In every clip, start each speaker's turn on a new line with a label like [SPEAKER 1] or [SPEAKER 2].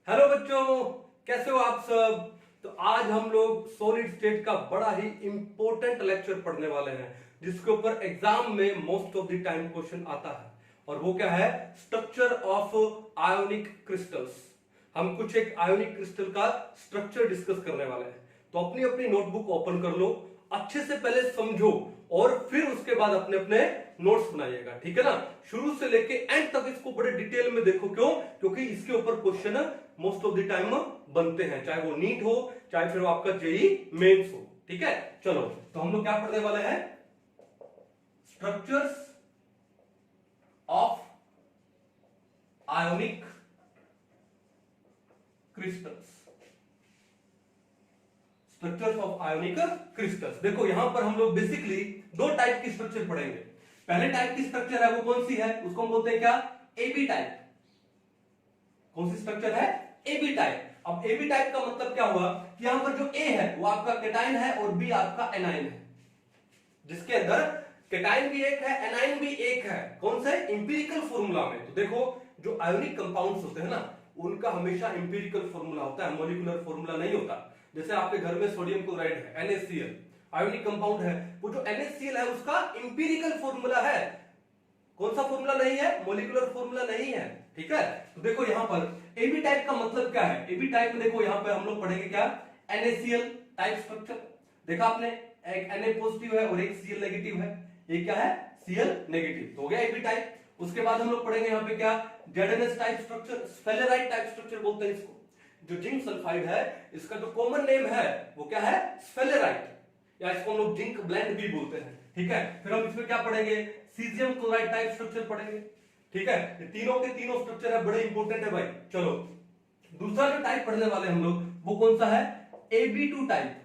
[SPEAKER 1] Hello बच्चों, कैसे हो आप सब। तो आज हम लोग सॉलिड स्टेट का बड़ा ही इंपॉर्टेंट लेक्चर पढ़ने वाले हैं जिसके ऊपर एग्जाम में most of the time question आता है। और वो क्या है? Structure of ionic crystals. हम कुछ एक आयोनिक क्रिस्टल का स्ट्रक्चर डिस्कस करने वाले हैं। तो अपनी अपनी नोटबुक ओपन कर लो, अच्छे से पहले समझो और फिर उसके बाद अपने अपने नोट्स बनाइएगा, ठीक है ना। शुरू से लेके एंड तक इसको बड़े डिटेल में देखो। क्यों? क्योंकि इसके ऊपर question most of the time बनते हैं, चाहे वो नीट हो चाहे फिर वो आपका जेई मेंस हो, ठीक है। चलो, तो हम लोग क्या पढ़ने वाले हैं? Structures of ionic crystals. Structures of ionic crystals. देखो यहां पर हम लोग बेसिकली दो टाइप की स्ट्रक्चर पढ़ेंगे। पहले टाइप की स्ट्रक्चर है वो कौन सी है? उसको हम बोलते हैं क्या? AB type. कौन सी स्ट्रक्चर है? AB type. अब एबी टाइप का मतलब क्या हुआ कि यहां पर जो ए है वो आपका केटाइन है और बी आपका एनाइन है, जिसके अंदर केटाइन भी एक है एनाइन भी एक है। कौन से? इंपिरिकल फॉर्मूला में। तो देखो, जो आयोनिक कंपाउंड्स होते हैं ना, उनका हमेशा इंपिरिकल फॉर्मूला होता है, मॉलिक्यूलर फॉर्मूला नहीं होता। जैसे आपके घर में सोडियम क्लोराइड है, NaCl, आयोनिक कंपाउंड है। वो जो NaCl है उसका इंपिरिकल फॉर्मूला है। कौन सा फॉर्मूला नहीं है? मॉलिक्यूलर फॉर्मूला नहीं है, ठीक है। तो देखो यहां पर एबी टाइप का मतलब क्या है? एबी टाइप में देखो यहां पर हम लोग पढ़ेंगे क्या? NaCl type structure. देखा आपने, एक Na पॉजिटिव है और एक Cl नेगेटिव है। ये क्या है? Cl negative. तो हो गया एबी टाइप। उसके बाद हम लोग पढ़ेंगे यहाँ पे क्या? ZnS type structure, sphalerite type structure बोलते हैं इसको। जो जिंक सल्फाइड है इसका जो कॉमन नेम है वो क्या है? स्फेलेराइट, या इसको हम लोग जिंक ब्लेंड भी बोलते हैं, ठीक है। फिर हम इसमें क्या पढ़ेंगे? सीजियम क्लोराइड टाइप स्ट्रक्चर पढ़ेंगे, ठीक है। ये तीनों के तीनों स्ट्रक्चर है, बड़े इंपॉर्टेंट है भाई। चलो, दूसरा जो टाइप पढ़ने वाले हम लोग वो कौन सा है? AB2 टाइप,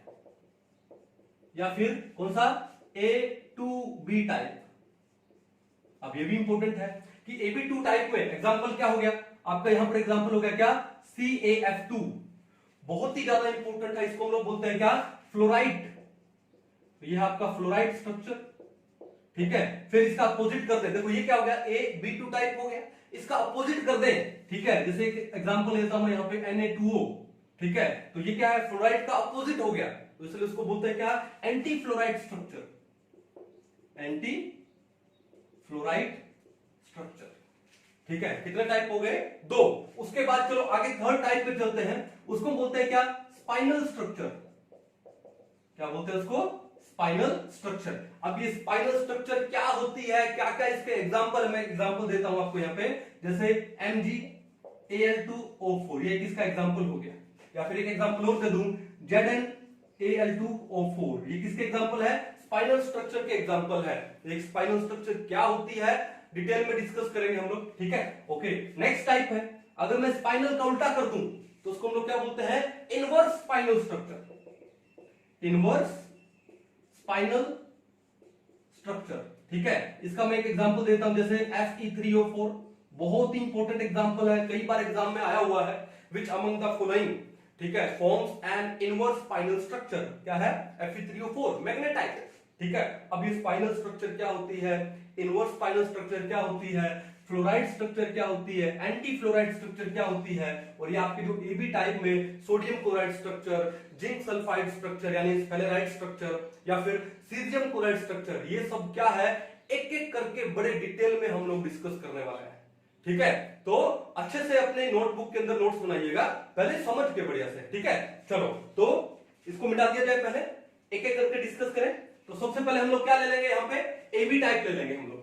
[SPEAKER 1] या फिर कौन सा? A2B type. अब ये भी इंपॉर्टेंट है कि AB2 टाइप में एग्जांपल क्या हो गया आपका? यहां पर एग्जांपल हो गया क्या? CaF2। बहुत ही ज्यादा इंपॉर्टेंट है, इसको हम लोग बोलते हैं क्या? फ्लोराइड। तो ये आपका फ्लोराइड स्ट्रक्चर, ठीक है। फिर इसका अपोजिट कर दे, देखो ये क्या हो गया? AB2 टाइप हो गया। इसका अपोजिट कर दे, ठीक है। जैसे एक एग्जांपल लेता हूं यहां पे Na2O, ठीक है। तो ये क्या है? फ्लोराइड का अपोजिट हो गया, तो इसलिए उसको बोलते हैं क्या? Anti fluoride structure. Anti fluoride structure, ठीक है। कितने टाइप हो गए? दो। उसके बाद चलो आगे थर्ड टाइप पे चलते हैं, उसको बोलते हैं क्या? Spinal structure. क्या बोलते हैं उसको? Spinal structure. अब ये स्पाइनल स्ट्रक्चर क्या होती है, क्या क्या इसके एग्जांपल, मैं एग्जांपल देता हूं आपको यहां पे। जैसे MgAl2O4, ये किसका एग्जांपल हो गया? या फिर एक एग्जांपल और दे दूं, ZnAl2O4, ये किसके एग्जांपल है? स्पाइनल स्ट्रक्चर के एग्जांपल है। एक स्पाइनल स्ट्रक्चर क्या होती है डिटेल में डिस्कस करेंगे हम लोग, ठीक है। ओके, नेक्स्ट टाइप है, अगर मैं स्पाइनल का उल्टा कर दूं तो उसको हम लोग क्या बोलते हैं? Inverse spinal structure. Inverse spinal structure, ठीक है। इसका मैं एक एग्जांपल देता हूं, जैसे Fe3O4, बहुत ही इंपॉर्टेंट एग्जांपल है, कई बार एग्जाम में आया हुआ है। विच अमंग द फॉलोइंग, ठीक है, forms an inverse spinal structure? क्या है? Fe3O4, मैग्नेटाइट, ठीक है। अब ये स्पाइनल स्ट्रक्चर क्या होती है? इनवर्स स्पाइनल स्ट्रक्चर क्या होती है? फ्लोराइड स्ट्रक्चर क्या होती है? एंटी फ्लोराइड स्ट्रक्चर क्या होती है? और ये आपके जो एबी टाइप में sodium chloride structure, zinc sulphide structure यानी स्फेलेराइट स्ट्रक्चर, या फिर सीजियम क्लोराइड स्ट्रक्चर, ये सब क्या है? एक एक करके बड़े डिटेल में हम लोग डिस्कस करने वाले हैं, ठीक है। तो अच्छे से अपने नोटबुक के अंदर नोट्स बनाइएगा, पहले समझ के बढ़िया से, ठीक है। चलो, तो इसको मिटा दिया जाए, पहले एक एक करके डिस्कस करें। तो सबसे पहले हम लोग क्या ले लेंगे? यहां पे एबी टाइप ले लेंगे हम लोग।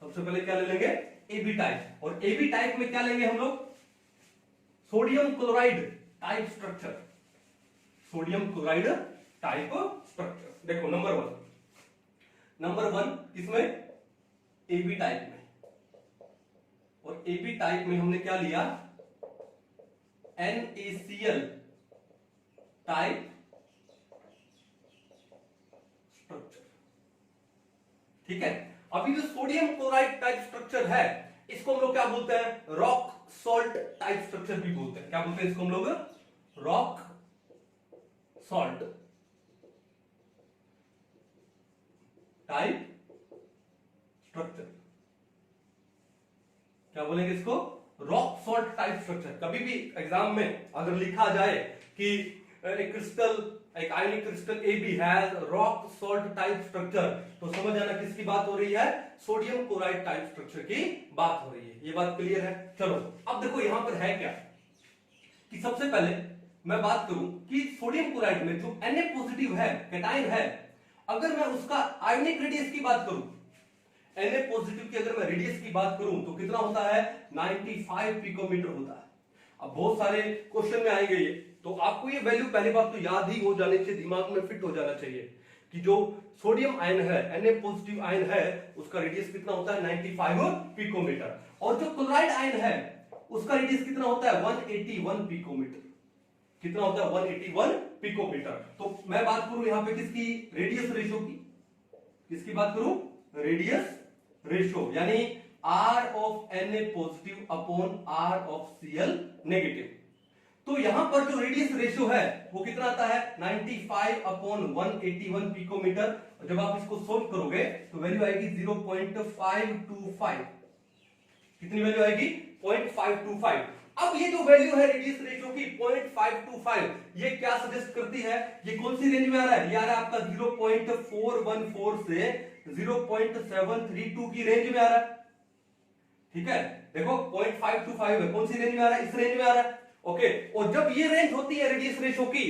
[SPEAKER 1] सबसे पहले क्या ले लेंगे? AB type. और एबी टाइप में क्या लेंगे हम लोग? Sodium chloride type structure. Sodium chloride type structure. देखो नंबर वन इसमें एबी टाइप में, और एबी टाइप में हमने क्या लिया? NaCl टाइप स्ट्रक्चर, ठीक है। अभी जो सोडियम क्लोराइड टाइप स्ट्रक्चर है इसको हम लोग क्या बोलते हैं? रॉक सॉल्ट टाइप स्ट्रक्चर भी बोलते हैं। क्या बोलते हैं इसको हम लोग? Rock salt type structure. क्या बोलेंगे इसको? Rock salt type structure. कभी भी एग्जाम में अगर लिखा जाए कि एक ionic crystal AB has rock salt type structure, तो समझ जाना किसकी बात हो रही है, सोडियम क्लोराइड टाइप स्ट्रक्चर की बात हो रही है। ये बात क्लियर है। चलो अब देखो यहां पर है क्या कि सबसे पहले मैं बात करूं कि सोडियम क्लोराइड में जो Na पॉजिटिव है, कैटायन है, अगर मैं उसका आयनिक रेडियस की बात करूं, Na पॉजिटिव की अगर मैं रेडियस की बात करूं तो कितना होता है, 95 पिकोमीटर होता है। अब बहुत सारे क्वेश्चन में आएंगे ये, तो आपको ये वैल्यू पहली बात तो याद ही हो जानी चाहिए, दिमाग में फिट हो जाना चाहिए कि जो सोडियम आयन है, Na पॉजिटिव आयन है, उसका रेडियस कितना होता है, 95 पिकोमीटर। और जो क्लोराइड आयन है उसका रेडियस कितना होता है, 181 पिकोमीटर। कितना होता है, 181 पिकोमीटर। तो मैं बात करूं यहां पे किसकी, रेडियस रेशियो की, किसकी बात करूं, रेडियस रेशियो, यानी R of Na positive upon R of Cl negative. तो यहां पर जो रेडियस रेशियो है वो कितना आता है, 95 अपॉन 181 पिकोमीटर। जब आप इसको सोल्व करोगे तो वैल्यू आएगी 0.525। कितनी वैल्यू आएगी, 0.525। अब ये जो वैल्यू है रेडियस रेशियो की 0.525, ये क्या सजेस्ट करती है, ये कौन सी रेंज में आ रहा है, ये आ रहा है आपका 0.414 से 0.732 की रेंज में आ रहा है। ठीक है, देखो 0.525 है, कौन सी रेंज में आ रहा है, इस रेंज में आ रहा है। ओके, और जब ये रेंज होती है रेडियस रेशियो की,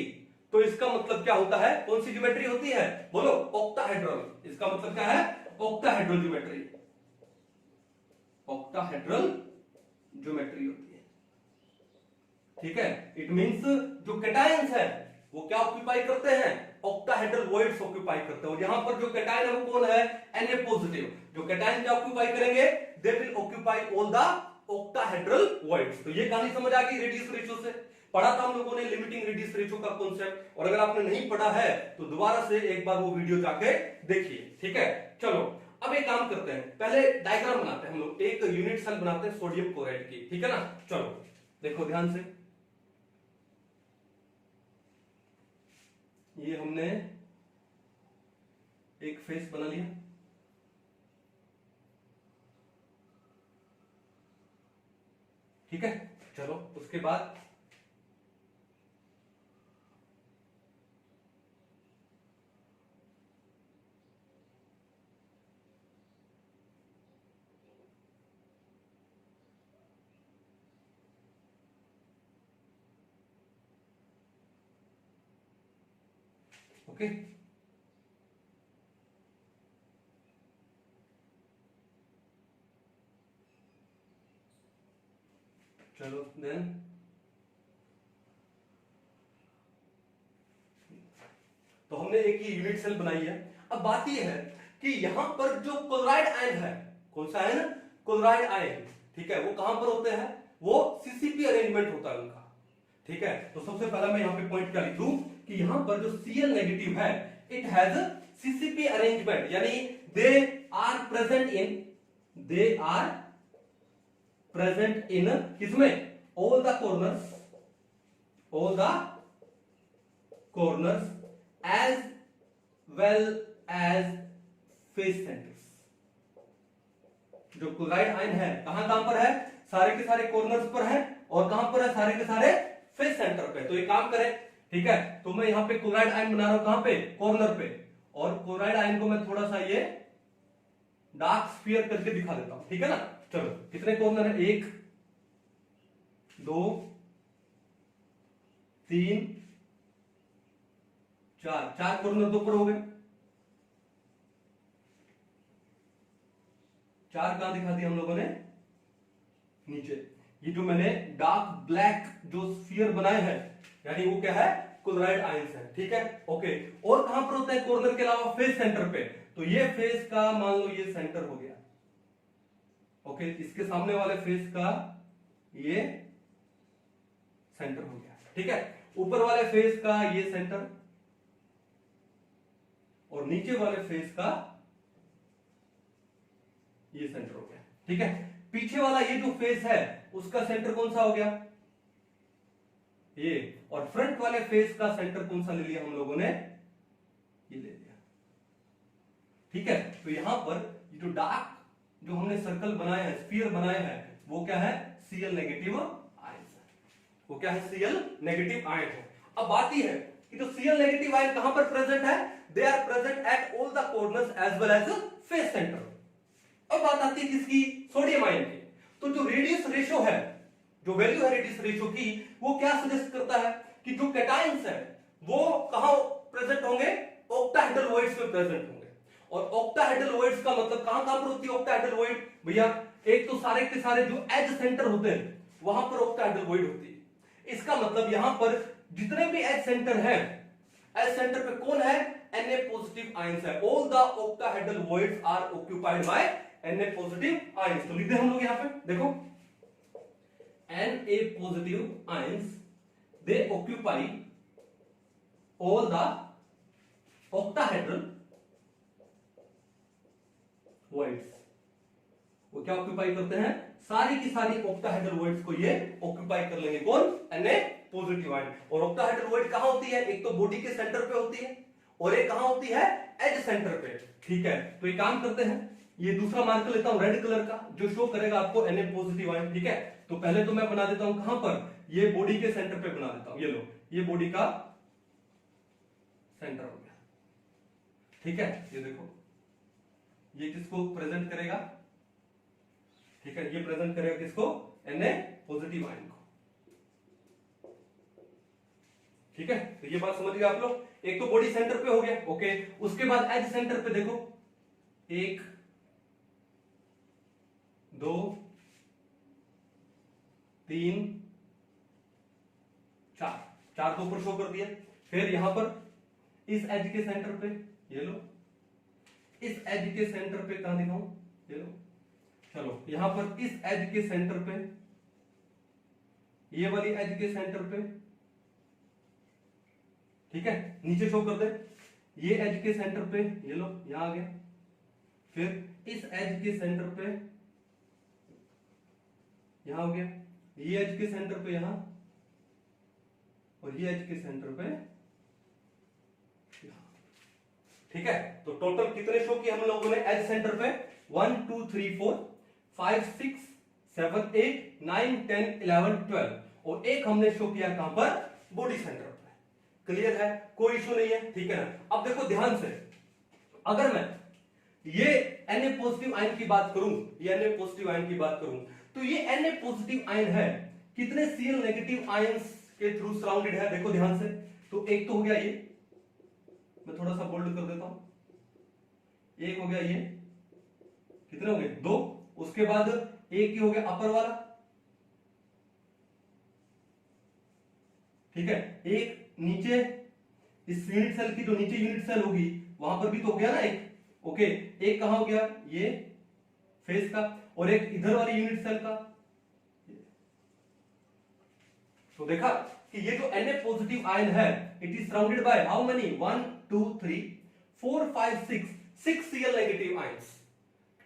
[SPEAKER 1] तो इसका मतलब क्या होता है, कौन सी ज्योमेट्री होती है, बोलो, ऑक्टाहेड्रल। इसका मतलब क्या है, ऑक्टाहेड्रल ज्योमेट्री, ऑक्टाहेड्रल ज्योमेट्री होती है। ठीक है, इट मींस जो कैटायंस है वो क्या ऑक्यूपाई करते हैं, ऑक्टाहेड्रल वॉइड्स ऑक्यूपाई करते हैं। और यहां पर जो कैटायन है वो कौन है, Na पॉजिटिव। जो कैटायन क्या ऑक्यूपाई करेंगे, they will occupy all the octahedral voids. तो ये कहानी समझ आ गई रेडियस रेशियो से। पढ़ा था हम लोगों ने लिमिटिंग रेडियस रेशियो का कॉन्सेप्ट, और अगर आपने नहीं पढ़ा है तो दोबारा से एक बार वो वीडियो जाके देखिए। ठीक है, चलो अब एक काम करते हैं, पहले डायग्राम बनाते हैं हम लोग, एक यूनिट सेल बनाते हैं सोडियम क्लोराइड की। ठीक है ना, चलो देखो ध्यान से, ये हमने एक फेस बना लिया। ठीक है, चलो उसके बाद ओके, चलो देन तो हमने एक ही यूनिट सेल बनाई है। अब बात यह है कि यहां पर जो क्लोराइड आयन है, कौन सा आयन, क्लोराइड आयन, ठीक है, वो कहां पर होते हैं, वो सीसीपी अरेंजमेंट होता है उनका। ठीक है, तो सबसे पहला मैं यहां पे पॉइंट क्या लिख दूं कि यहां पर जो Cl नेगेटिव है, इट हैज सीसीपी अरेंजमेंट, यानी दे आर प्रेजेंट इन किसमें, all the corners as well as face centres. जो क्लोराइड आयन है कहां पर है, सारे के सारे कॉर्नर्स पर है, और कहां पर है, सारे के सारे फेस सेंटर पे। तो ये काम करें, ठीक है, तो मैं यहां पे क्लोराइड आयन बना रहा हूं, कहां पे, कॉर्नर पे, और क्लोराइड आयन को मैं थोड़ा सा ये डार्क स्फीयर करके दिखा देता हूं। ठीक है ना, चलो कितने कॉर्नर है, 1 2 3 4 कॉर्नर तो ऊपर हो गए, 4 कहां दिखा दिया हम लोगों ने, नीचे। ये जो मैंने डार्क ब्लैक जो स्फीयर बनाए हैं, यानी वो क्या है, क्लोराइड आयंस है। ठीक है, ओके, और कहां पर होता है कॉर्नर के अलावा, फेस सेंटर पे। तो ये फेस का मान लो ये सेंटर हो गया, ओके, इसके सामने वाले फेस का ये सेंटर हो गया। ठीक है, ऊपर वाले फेस का ये सेंटर, और नीचे वाले फेस का ये सेंटर हो गया। ठीक है, पीछे वाला ये जो फेस है उसका सेंटर कौन सा हो गया, ये, और फ्रंट वाले फेस का सेंटर कौन सा ले लिया हम लोगों ने, ये ले लिया। ठीक है, तो यहां पर ये जो डार्क जो हमने सर्कल बनाया है, स्फीयर बनाया है, वो क्या है? Cl नेगेटिव आयन है। वो क्या है? Cl नेगेटिव आयन है। अब बात यह है कि जो Cl नेगेटिव आयन कहां पर प्रेजेंट है? They are present at all the corners as well as face centre. अब बात आती है किसकी? सोडियम आयन की। तो जो रेडियस रेशियो है, जो वैल्यू है रेडियस रेशियो की, वो क्या सजेस्ट करता है कि जो कैटायंस है वो कहां प्रेजेंट होंगे? ऑक्टाहेड्रल वॉइड्स में प्रेजेंट होंगे। और ऑक्टाहेड्रल वॉइड्स का मतलब कहां कहां पर होती है ऑक्टाहेड्रल वॉइड? भैया एक तो सारे के सारे जो एज सेंटर होते हैं वहां पर ऑक्टाहेड्रल वॉइड होती है। इसका मतलब यहां पर जितने भी एज सेंटर हैं, एज सेंटर पे कौन है? Na पॉजिटिव आयंस है। All the octahedral voids are occupied by Na positive ions. तो लिख दे हम लोग यहां पे, देखो Na positive ions they occupy all the octahedral voids. वो क्या ऑक्यूपाई करते हैं? सारी की सारी ऑक्टाहेड्रल वॉइड्स को ये ऑक्यूपाई कर लेंगे। कौन? Na positive ion. और ऑक्टाहेड्रल वॉइड कहां होती है? एक तो बॉडी के सेंटर पे होती है और एक कहां होती है? एज सेंटर पे। ठीक है, तो एक काम करते हैं, ये दूसरा मार्कर लेता हूं रेड कलर का, जो शो करेगा आपको Na पॉजिटिव आयन। ठीक है, तो पहले तो मैं बना देता हूं कहां पर? ये बॉडी के सेंटर पे बना देता हूं। ये लो, ये बॉडी का सेंटर हो गया। ठीक है, ये देखो, ये किसको प्रेजेंट करेगा? ठीक है, ये प्रेजेंट करेगा किसको? Na पॉजिटिव आयन को। ठीक है, तो ये बात समझ गए आप लोग। एक तो बॉडी सेंटर पे हो गया, ओके। उसके बाद एज सेंटर पे देखो, 1 2 3 4, 4 तो ऊपर शो कर दिया। फिर यहां पर इस एज के सेंटर पे, ये लो, इस एज के सेंटर पे कहां दिखाऊं? ये लो, चलो यहां पर इस एज के सेंटर पे, ये वाली एज के सेंटर पे, ठीक है, नीचे शो कर दे। ये एज के सेंटर पे, ये लो यहां आ गया। फिर इस एज के सेंटर पे यहां हो गया, ये एज के सेंटर पे यहां, और ये एज के सेंटर पे यहां। ठीक है, तो टोटल कितने शो किए हम लोगों ने एज सेंटर पे? 1 2 3 4 5 6 7 8 9 10 11 12, और एक हमने शो किया कहां पर? बॉडी सेंटर पे। क्लियर है, कोई इशू नहीं है। ठीक है ना। अब देखो ध्यान से, अगर मैं ये Na पॉजिटिव आयन की बात करूं, ये Na पॉजिटिव आयन की बात करूं, तो ये Na पॉजिटिव आयन है कितने Cl नेगेटिव आयंस के थ्रू सराउंडेड है? देखो ध्यान से, तो एक तो हो गया ये, मैं थोड़ा सा बोल्ड कर देता हूं। एक हो गया ये, कितने हो गए? 2। उसके बाद एक ही हो गया अपर वाला, ठीक है। एक नीचे इस यूनिट सेल की जो नीचे यूनिट सेल होगी वहां पर भी तो हो गया ना एक, ओके। एक कहां हो गया? ये फेस का, और एक इधर वाली यूनिट सेल का। तो देखा कि ये जो Na पॉजिटिव आयन है, it is surrounded by how many? 1 2 3 4 5 6 Cl negative ions.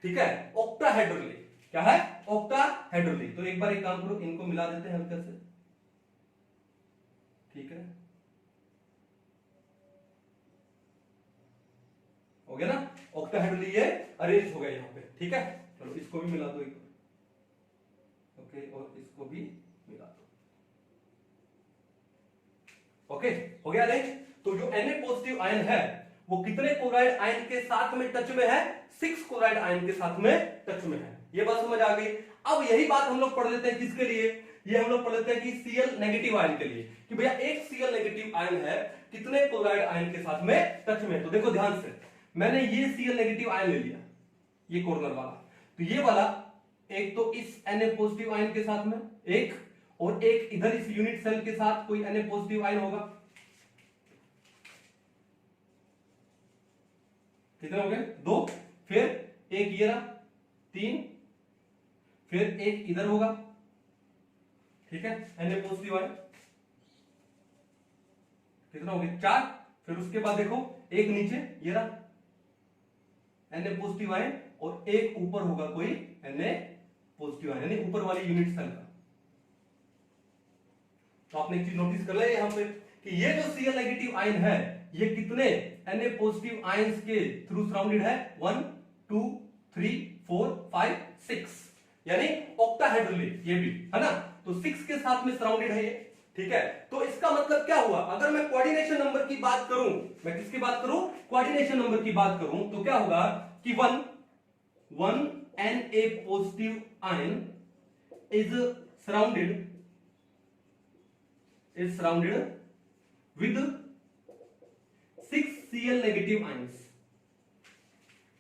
[SPEAKER 1] ठीक है, ऑक्टाहेड्रली। क्या है? ऑक्टाहेड्रली। तो एक बार एक काम करो, इनको मिला देते हैं हल्के से। ठीक है, हो गया ना? ऑक्टाहेड्रली ये अरेंज हो गया यहां पे। ठीक है, चलो इसको भी मिला दो एक बार, ओके, और इसको भी मिला दो, ओके, हो गया अरेंज। तो जो Na पॉजिटिव आयन है वो कितने क्लोराइड आयन के साथ में टच में है? 6 क्लोराइड आयन के साथ में टच में है। ये बात समझ आ गई। अब यही बात हम लोग पढ़ लेते हैं किसके लिए? ये हम लोग पढ़ लेते हैं कि Cl नेगेटिव आयन के लिए, कि भैया एक Cl नेगेटिव आयन है कितने क्लोराइड आयन के साथ में टच में। तो देखो ध्यान से, मैंने ये Cl नेगेटिव आयन ले लिया, ये कॉर्नर वाला, तो ये वाला एक तो इस Na पॉजिटिव आयन के साथ में एक, और एक इधर इस यूनिट सेल के साथ कोई Na पॉजिटिव आयन होगा। कितने हो गए? 2। फिर एक ये रहा, 3, फिर एक इधर होगा, ठीक है, Na पॉजिटिव आयन। कितना हो गया? 4। फिर उसके बाद देखो एक नीचे ये रहा Na पॉजिटिव आयन, और एक ऊपर होगा कोई Na पॉजिटिव आयन, यानी ऊपर वाली यूनिट सेल का। तो आपने एक चीज नोटिस कर लिया यहां पे कि ये जो Cl नेगेटिव आयन है ये कितने Na पॉजिटिव आयंस के थ्रू सराउंडेड है? 1 2 3 4 5 6, यानी ऑक्टाहेड्रली ये भी है ना, तो 6 के साथ में सराउंडेड है ये, ठीक है। तो इसका मतलब क्या हुआ, अगर मैं कोऑर्डिनेशन नंबर की बात करूं, मैं किसकी बात करूं, कोऑर्डिनेशन नंबर की बात करूं, तो क्या होगा कि 1 Na positive ion is surrounded with 6 Cl negative ions.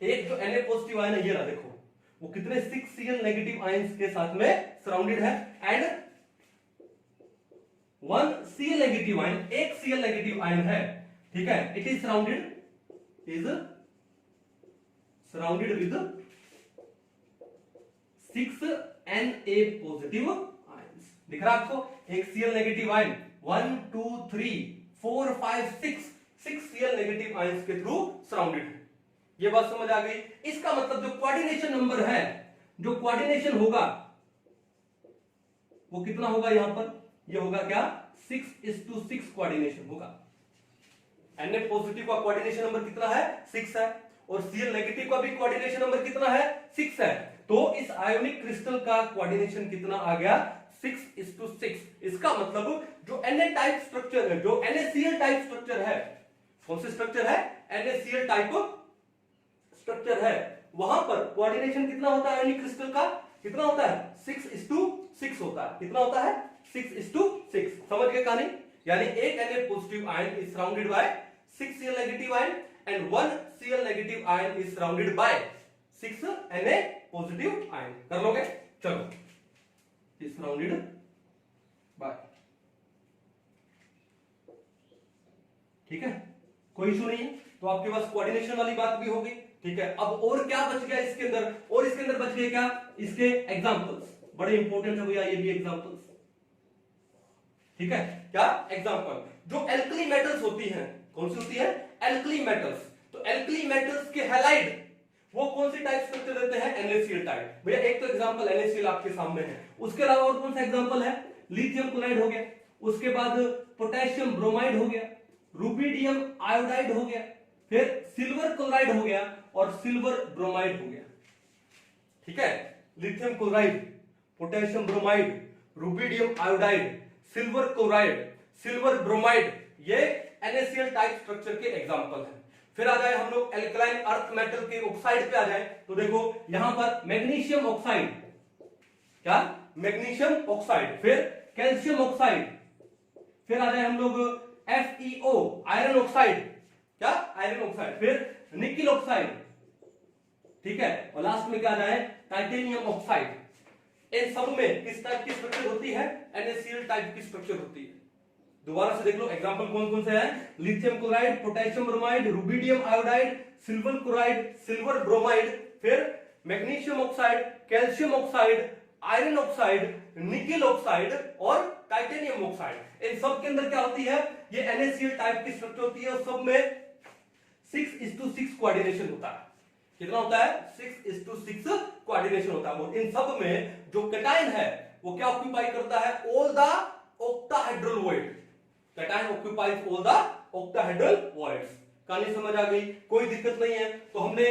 [SPEAKER 1] एक जो Na पॉजिटिव आयन है ये रहा, देखो वो कितने 6 Cl नेगेटिव आयंस के साथ में सराउंडेड है, एंड 1 Cl नेगेटिव आयन, एक Cl नेगेटिव आयन है, ठीक है, it is surrounded with 6 Na positive ions. दिख रहा आपको, एक Cl negative ion 1 2 3 4 5 6 Cl negative ions के थ्रू सराउंडेड है। ये बात समझ आ गई। इसका मतलब जो कोऑर्डिनेशन नंबर है, जो कोऑर्डिनेशन होगा वो कितना होगा, यहां पर ये होगा क्या, 6:6 कोऑर्डिनेशन होगा। Na पॉजिटिव का कोऑर्डिनेशन नंबर कितना है, 6 है, और Cl नेगेटिव का भी कोऑर्डिनेशन नंबर कितना है, 6 है। तो इस आयोनिक क्रिस्टल का कोऑर्डिनेशन कितना आ गया, 6:6। इसका मतलब जो Na टाइप स्ट्रक्चर है, जो NaCl टाइप स्ट्रक्चर है, कौन सा स्ट्रक्चर है, NaCl टाइप स्ट्रक्चर है, वहां पर कोऑर्डिनेशन कितना होता है आयोनिक क्रिस्टल का, कितना होता है, 6:6 होता है। कितना होता है, 6:6। समझ गए कहानी, यानी एक Na positive ion is surrounded by 6 Cl negative ion and 1 Cl negative ion is surrounded by 6 Na positive ion. कर लोगे, चलो, इज सराउंडेड बाय, ठीक है, कोई इशू नहीं है। तो आपके पास कोऑर्डिनेशन वाली बात भी होगी, ठीक है। अब और क्या बच गया इसके अंदर, और इसके अंदर बच गए क्या, इसके एग्जांपल्स, बड़े इंपॉर्टेंट है भैया ये भी एग्जांपल्स, ठीक है। क्या एग्जांपल, जो एल्कली मेटल्स होती हैं, कौन सी होती है, एल्कली मेटल्स। तो एल्कली मेटल्स के हैलाइड वो कौन सी टाइप स्ट्रक्चर देते हैं, NaCl टाइप। भैया एक तो एग्जांपल NaCl आपके सामने है, उसके अलावा और कौन सा एग्जांपल है, लिथियम क्लोराइड हो गया, उसके बाद पोटेशियम ब्रोमाइड हो गया, रुबिडियम आयोडाइड हो गया, फिर सिल्वर क्लोराइड हो गया, और सिल्वर ब्रोमाइड हो गया, ठीक है। Lithium chloride, potassium bromide, rubidium iodide, silver chloride, silver bromide, ये NaCl टाइप स्ट्रक्चर के एग्जांपल हैं। फिर आ जाए हम लोग एल्कलाइन अर्थ मेटल के ऑक्साइड पे आ जाए, तो देखो यहां पर मैग्नीशियम ऑक्साइड, क्या, मैग्नीशियम ऑक्साइड, फिर कैल्शियम ऑक्साइड, फिर आ जाए हम लोग FeO आयरन ऑक्साइड, क्या, आयरन ऑक्साइड, फिर निकिल ऑक्साइड, ठीक है, और लास्ट में क्या आ जाए, टाइटेनियम ऑक्साइड। इन सब में किस टाइप की स्ट्रक्चर होती है, NaCl टाइप की स्ट्रक्चर होती है। दोबारा से देख लो एग्जांपल कौन कौन से हैं, lithium chloride, potassium bromide, rubidium iodide, silver chloride, silver bromide, फिर magnesium oxide, calcium oxide, iron oxide, nickel oxide और टाइटेनियम ऑक्साइड। इन सब के अंदर क्या होती है, ये NaCl टाइप की स्ट्रक्चर होती है, और सब में 6:6 कोऑर्डिनेशन होता है। कितना होता है, 6:6 कोऑर्डिनेशन होता है। और इन सब में जो कैटायन है वो क्या ऑक्यूपाई करता है, all the octahedral void. Cation occupies all the octahedral voids. कहानी समझ आ गई, कोई दिक्कत नहीं है। तो हमने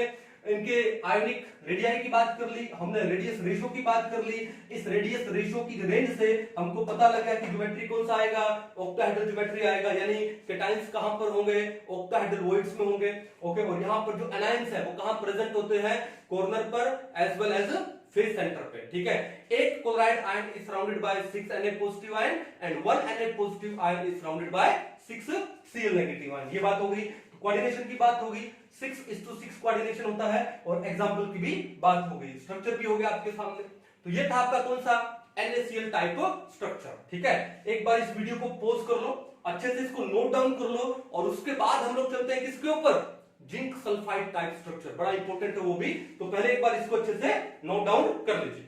[SPEAKER 1] इनके आयोनिक रेडियाई की बात कर ली, हमने रेडियस रेशो की बात कर ली। इस रेडियस रेशो की रेंज से हमको पता लगा कि ज्योमेट्री कौन सा आएगा, ऑक्टाहेड्रल ज्योमेट्री आएगा, यानी कैटायंस कहां पर होंगे, ऑक्टाहेड्रल वॉइड्स में होंगे, ओके। और यहां पर जो एनायंस है वो कहां प्रेजेंट होते हैं, कॉर्नर पर as well as face centre पे, ठीक है। एक chloride ion is surrounded by 6 Na positive ion and 1 Na positive ion is surrounded by 6 Cl negative ion. ये बात हो गई, कोऑर्डिनेशन की बात होगी, 6:6 कोऑर्डिनेशन होता है, और एग्जांपल की भी बात हो गई, स्ट्रक्चर भी हो गया आपके सामने। तो ये था आपका कौन सा, NaCl टाइप स्ट्रक्चर, ठीक है। एक बार इस वीडियो को पॉज कर लो, अच्छे से इसको नोट डाउन कर लो, और उसके बाद हम लोग चलते हैं किसके ऊपर, जिंक सल्फाइड टाइप स्ट्रक्चर, बड़ा इंपॉर्टेंट है वो भी। तो पहले एक बार इसको अच्छे से नोट डाउन कर लीजिए।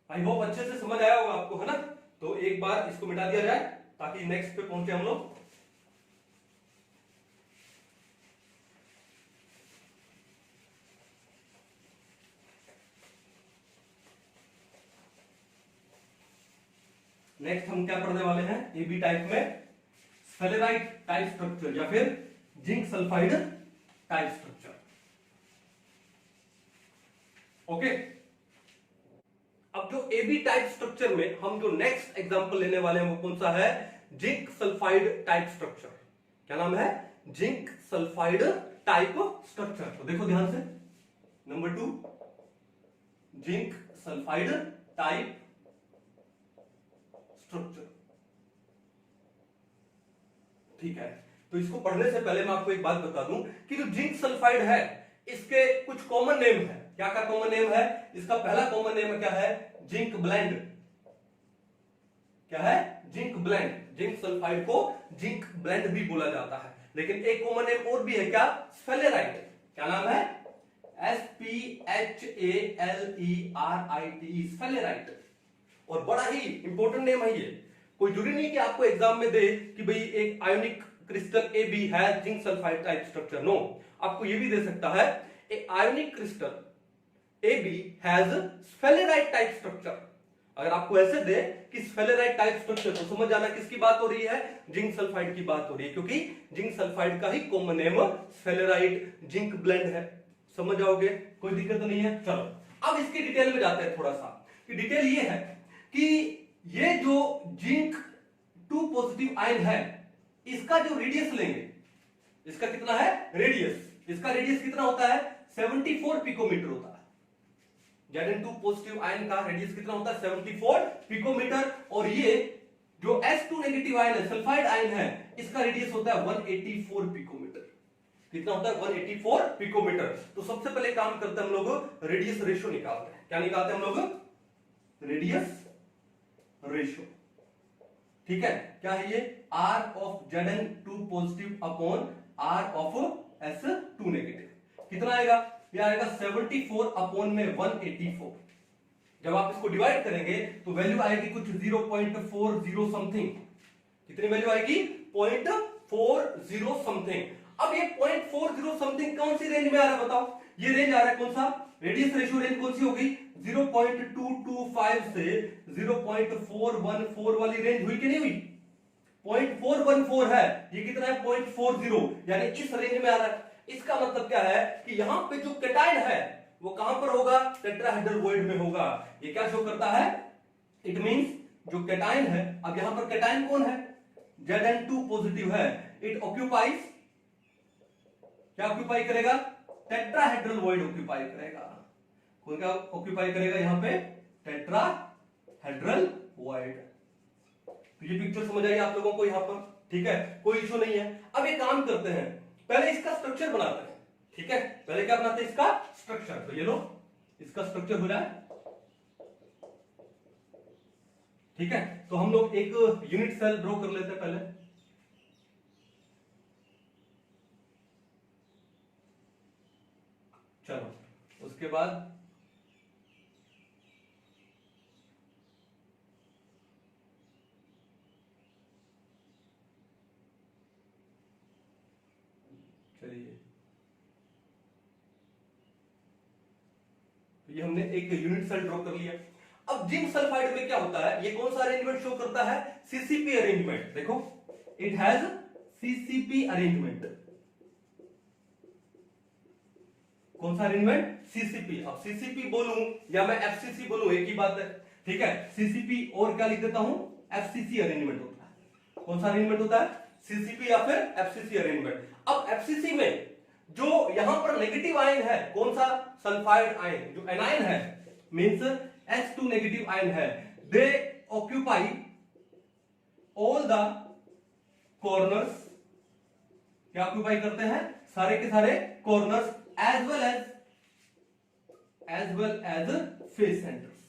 [SPEAKER 1] आई होप अच्छे से समझ आया होगा आपको, है ना। तो एक बार इसको मिटा दिया जाए ताकि नेक्स्ट पे पहुंचे हम लोग। नेक्स्ट हम क्या पढ़ने वाले हैं, AB टाइप में सेलेराइट टाइप स्ट्रक्चर या फिर zinc sulphide type structure. Okay, अब जो AB टाइप स्ट्रक्चर में हम जो नेक्स्ट एग्जांपल लेने वाले हैं वो कौन सा है? Zinc sulphide type structure. क्या नाम है? Zinc sulphide type structure. तो देखो ध्यान से, number 2 zinc sulphide type structure. ठीक है, तो इसको पढ़ने से पहले मैं आपको एक बात बता दूं कि जो जिंक सल्फाइड है इसके कुछ कॉमन नेम है। क्या क्या कॉमन नेम है? इसका पहला कॉमन नेम क्या है? Zinc blende. क्या है? Zinc blende. जिंक सल्फाइड को जिंक ब्लेंड भी बोला जाता है। लेकिन एक कॉमन नेम और भी है, क्या? स्फेलेराइट। क्या नाम है? SPHALERITE, स्फेलेराइट। और बड़ा ही इंपॉर्टेंट नेम है ये। कोई जरूरी नहीं कि आपको एग्जाम में दे कि भाई एक आयोनिक क्रिस्टल AB है zinc sulphide type structure. No, आपको ये भी दे सकता है a ionic crystal AB has sphalerite type structure. अगर आपको ऐसे दे कि स्फेलेराइट टाइप स्ट्रक्चर, तो समझ जाना किसकी बात हो रही है? जिंक सल्फाइड की बात हो रही है, क्योंकि जिंक सल्फाइड का ही कॉमन नेम स्फेलेराइट जिंक ब्लेंड है। समझ जाओगे, कोई दिक्कत नहीं है। चलो अब इसकी डिटेल में जाते हैं थोड़ा सा। कि डिटेल ये है कि ये जो जिंक 2 पॉजिटिव आयन है इसका जो रेडियस लेंगे, इसका कितना है? रेडियस। इसका रेडियस कितना होता है? 74 पिकोमीटर होता है। Zn2 पॉजिटिव आयन का रेडियस कितना होता है? 74 पिकोमीटर। और ये जो S2 नेगेटिव आयन है, सल्फाइड आयन है, इसका रेडियस होता है 184 पिकोमीटर। कितना होता है? 184 पिकोमीटर। तो सबसे पहले काम करते हैं हम लोग रेडियस रेशियो निकालते हैं। क्या निकालते हैं हम लोग? Radius ratio. ठीक है, क्या है ये? R of Zn2 positive upon R of S2 negative. कितना आएगा? ये आएगा 74 अपॉन में 184। जब आप इसको डिवाइड करेंगे तो वैल्यू आएगी कुछ 0.40 समथिंग। कितनी वैल्यू आएगी? 0.40 समथिंग। अब ये 0.40 समथिंग कौन सी रेंज में आ रहा है बताओ? ये रेंज आ रहा है कौन सा? रेडियस रेशियो रेंज कौन सी होगी? 0.225 से 0.414 वाली रेंज हुई कि नहीं हुई? 0.414 है, ये कितना है? 0.40, यानी इस रेंज में आ रहा है। इसका मतलब क्या है कि यहां पे जो कैटायन है वो कहां पर होगा? टेट्राहेड्रल वॉइड में होगा। ये क्या शो करता है? इट मींस जो कैटायन है, अब यहां पर कैटायन कौन है? Zn2 पॉजिटिव है। इट ऑक्यूपाइज, क्या ऑक्यूपाई करेगा? टेट्राहेड्रल वॉइड ऑक्यूपाई करेगा। कौन क्या ऑक्यूपाई करेगा यहां पे? Tetrahedral void. तो ये पिक्चर समझ आई आप लोगों को यहां पर? ठीक है, कोई इशू नहीं है। अब एक काम करते हैं, पहले इसका स्ट्रक्चर बनाते हैं। ठीक है, पहले क्या बनाते हैं? इसका स्ट्रक्चर। तो ये लो, इसका स्ट्रक्चर हो रहा है। ठीक है, तो हम लोग एक यूनिट सेल ड्रॉ कर लेते हैं पहले। चलो, उसके बाद चलिए, तो ये हमने एक यूनिट सेल ड्रॉ कर लिया। अब जिंक सल्फाइड में क्या होता है? ये कौन सा अरेंजमेंट शो करता है? CCP arrangement. देखो, इट हैज सीसीपी अरेंजमेंट। कौन सा अरेंजमेंट? सीसीपी। अब सीसीपी बोलूं या मैं एफसीसी बोलूं, एक ही बात है। ठीक है, सीसीपी और क्या लिख देता हूं? एफसीसी अरेंजमेंट होता है। कौन सा अरेंजमेंट होता है? सीसीपी या फिर एफसीसी अरेंजमेंट। अब एफसीसी में जो यहां पर नेगेटिव आयन है, कौन सा? सल्फाइड आयन, जो एनायन है, मींस S2 नेगेटिव आयन है, they occupy all the corners. क्या ऑक्यूपाई करते हैं? सारे के सारे corners, as well as face centres.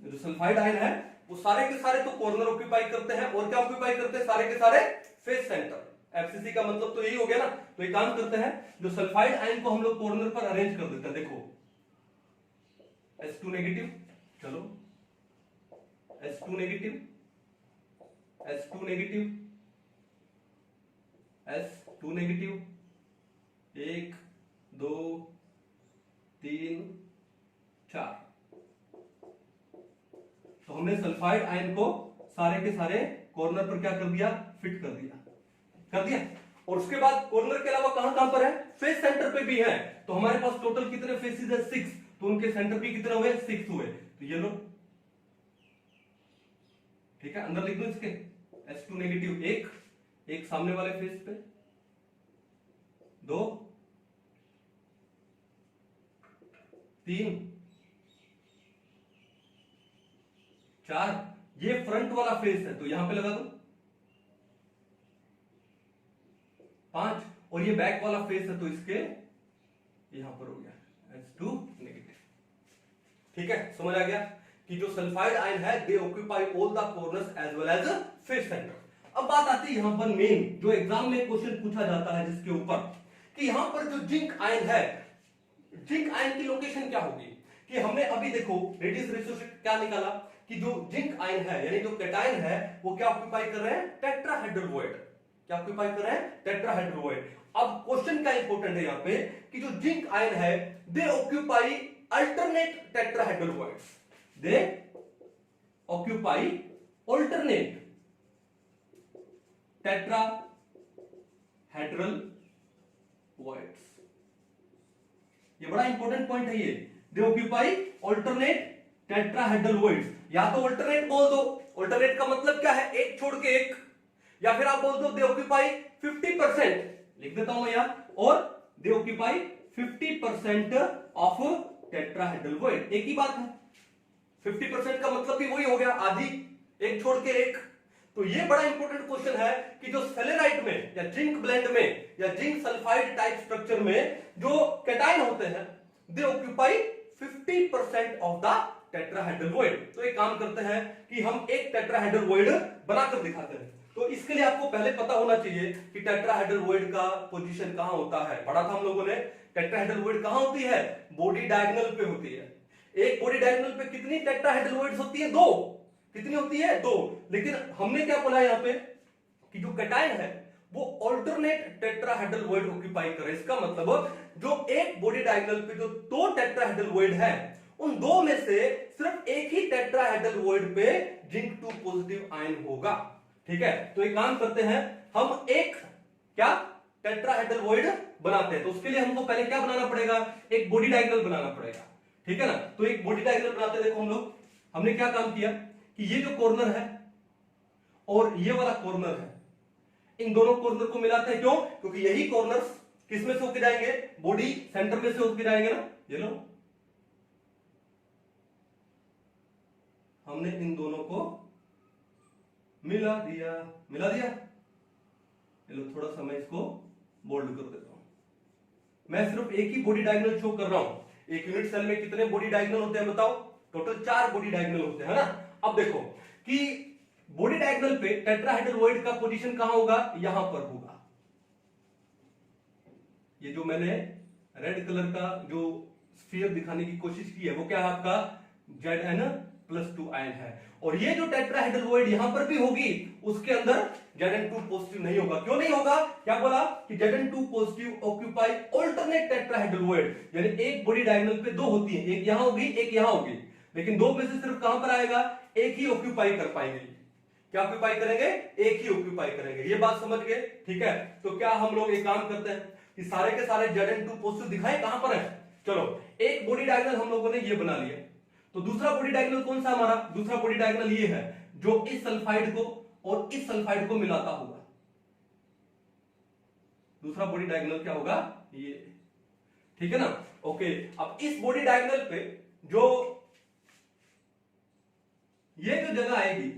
[SPEAKER 1] जो सल्फाइड आयन है वो सारे के सारे तो कॉर्नर ऑक्यूपाई करते हैं, और क्या ऑक्यूपाई करते हैं? सारे के सारे फेस सेंटर। एफसीसी का मतलब तो यही हो गया ना। तो एक काम करते हैं, जो सल्फाइड आयन को हम लोग कॉर्नर पर अरेंज कर देते हैं। देखो, S2 नेगेटिव, चलो S2 negative, S2 negative, S2 negative, 1 2 3 4। तो हमने सल्फाइड आयन को सारे के सारे कॉर्नर पर क्या कर दिया? फिट कर दिया। और उसके बाद कॉर्नर के अलावा कहां कहां पर है, फेस सेंटर पे भी है। तो हमारे पास टोटल कितने फेसेस है, 6, तो उनके सेंटर भी कितने हुए, 6 हुए। तो ये लो, ठीक है, अंदर लिख दो इसके H2 नेगेटिव, एक सामने वाले फेस पे, 2, 3, 4, ये फ्रंट वाला फेस है तो यहां पे लगा दो 5, और ये बैक वाला फेस है तो इसके यहां पर हो गया H2 नेगेटिव। ठीक है, समझ आ गया कि जो सल्फाइड आयन है they occupy all the corners as well as face centre. अब बात आती है यहां पर मेन जो एग्जाम में क्वेश्चन पूछा जाता है जिसके ऊपर कि यहां पर जो जिंक आयन है, जिंक आयन की लोकेशन क्या होगी, कि हमने अभी देखो रेडियस रेशियो से क्या निकाला कि जो जिंक आयन है यानी जो कैटायन है वो क्या ऑक्यूपाई कर रहे हैं, टेट्राहेड्रल वॉइड, क्या ऑक्यूपाई कर रहे हैं, टेट्राहेड्रल वॉइड। अब क्वेश्चन क्या इंपॉर्टेंट है यहां पे कि जो जिंक आयन है they occupy alternate tetrahedral voids, they occupy alternate tetrahedral voids. ये बड़ा इंपॉर्टेंट पॉइंट है, ये दे ऑक्यूपाई अल्टरनेट टेट्राहेड्रल वॉइड्स। या तो अल्टरनेट बोल दो, अल्टरनेट का मतलब क्या है, एक छोड़ के एक, या फिर आप बोल दो दे ऑक्यूपाई 50%, लिख देता हूं मैं यहां, और दे ऑक्यूपाई 50% ऑफ टेट्राहेड्रल वॉइड। एक ही बात है, 50% का मतलब भी वही हो गया, आधी, एक छोड़ के एक। तो ये बड़ा इंपॉर्टेंट क्वेश्चन है कि जो सेलेनाइट में या जिंक ब्लेंड में या जिंक सल्फाइड टाइप स्ट्रक्चर में जो कैटायन होते हैं दे occupy 50% of the tetrahedral void. तो एक काम करते हैं कि हम एक टेट्राहेड्रल वॉइड बनाकर दिखाते हैं। तो इसके लिए आपको पहले पता होना चाहिए कि टेट्राहेड्रल वॉइड का पोजीशन कहां होता है। पढ़ा था हम लोगों ने, टेट्राहेड्रल वॉइड कहां होती है, बॉडी डायगोनल पे होती है। एक बॉडी डायगोनल पे कितनी टेट्राहेड्रल वॉइड्स होती है, 2। कितनी होती है, 2। लेकिन हमने क्या बोला यहां पे कि जो कैटायन है वो अल्टरनेट टेट्राहेड्रल वॉइड ऑक्यूपाई करे। इसका मतलब जो एक बॉडी डायगोनल पे जो 2 टेट्राहेड्रल वॉइड है उन 2 में से सिर्फ एक ही टेट्राहेड्रल वॉइड पे जिंक 2 पॉजिटिव आयन होगा। ठीक है, तो एक काम करते हैं, हम एक क्या टेट्राहेड्रल वॉइड बनाते हैं। तो उसके लिए हमको पहले क्या बनाना पड़ेगा, एक बॉडी डायगोनल बनाना पड़ेगा। ठीक है ना, तो एक बॉडी डायगोनल बनाते हैं। देखो हम लोग, हमने क्या काम किया कि ये जो कॉर्नर है और ये वाला कॉर्नर है, इन दोनों कॉर्नर को मिलाते हैं। क्यों, क्योंकि यही कॉर्नर्स किस में से होके जाएंगे, बॉडी सेंटर में से होके जाएंगे ना। ये लो, हमने इन दोनों को मिला दिया, मिला दिया। ये लो, थोड़ा सा मैं इसको बोल्ड कर देता हूं। मैं सिर्फ एक ही बॉडी डायगोनल शो कर रहा हूं। एक यूनिट सेल में कितने बॉडी डायगोनल होते हैं बताओ, टोटल 4 बॉडी डायगोनल होते हैं, है ना। अब देखो कि बॉडी डायगोनल पे टेट्राहेड्रल वॉइड का पोजीशन कहां होगा, यहां पर होगा। ये जो मैंने रेड कलर का जो स्फीयर दिखाने की कोशिश की है वो क्या है आपका Zn+2 आयन है। और ये जो टेट्राहेड्रल वॉइड यहां पर भी होगी उसके अंदर Zn2 पॉजिटिव नहीं होगा। क्यों नहीं होगा, क्या बोला कि Zn2 positive occupy alternate tetrahedral void, यानी एक बॉडी डायगोनल पे 2 होती है, एक यहां होगी एक यहां होगी, लेकिन 2 में से सिर्फ कहां पर आएगा, एक ही ऑक्यूपाई कर पाएंगे। क्या ऑक्यूपाई करेंगे, एक ही ऑक्यूपाई करेंगे। ये बात समझ गए, ठीक है। तो क्या हम लोग एक काम करते हैं कि सारे के सारे Zn2 पॉजिटिव दिखाएं कहां पर है। चलो, एक बॉडी डायगोनल हम लोगों ने ये बना लिया, तो दूसरा बॉडी डायगोनल कौन सा हमारा, दूसरा बॉडी डायगोनल ये है जो इस सल्फाइड को और इस सल्फाइड को मिलाता होगा। दूसरा बॉडी डायगोनल क्या होगा, ये, ठीक है ना। ओके, अब इस बॉडी डायगोनल पे जो ये जो जगह आएगी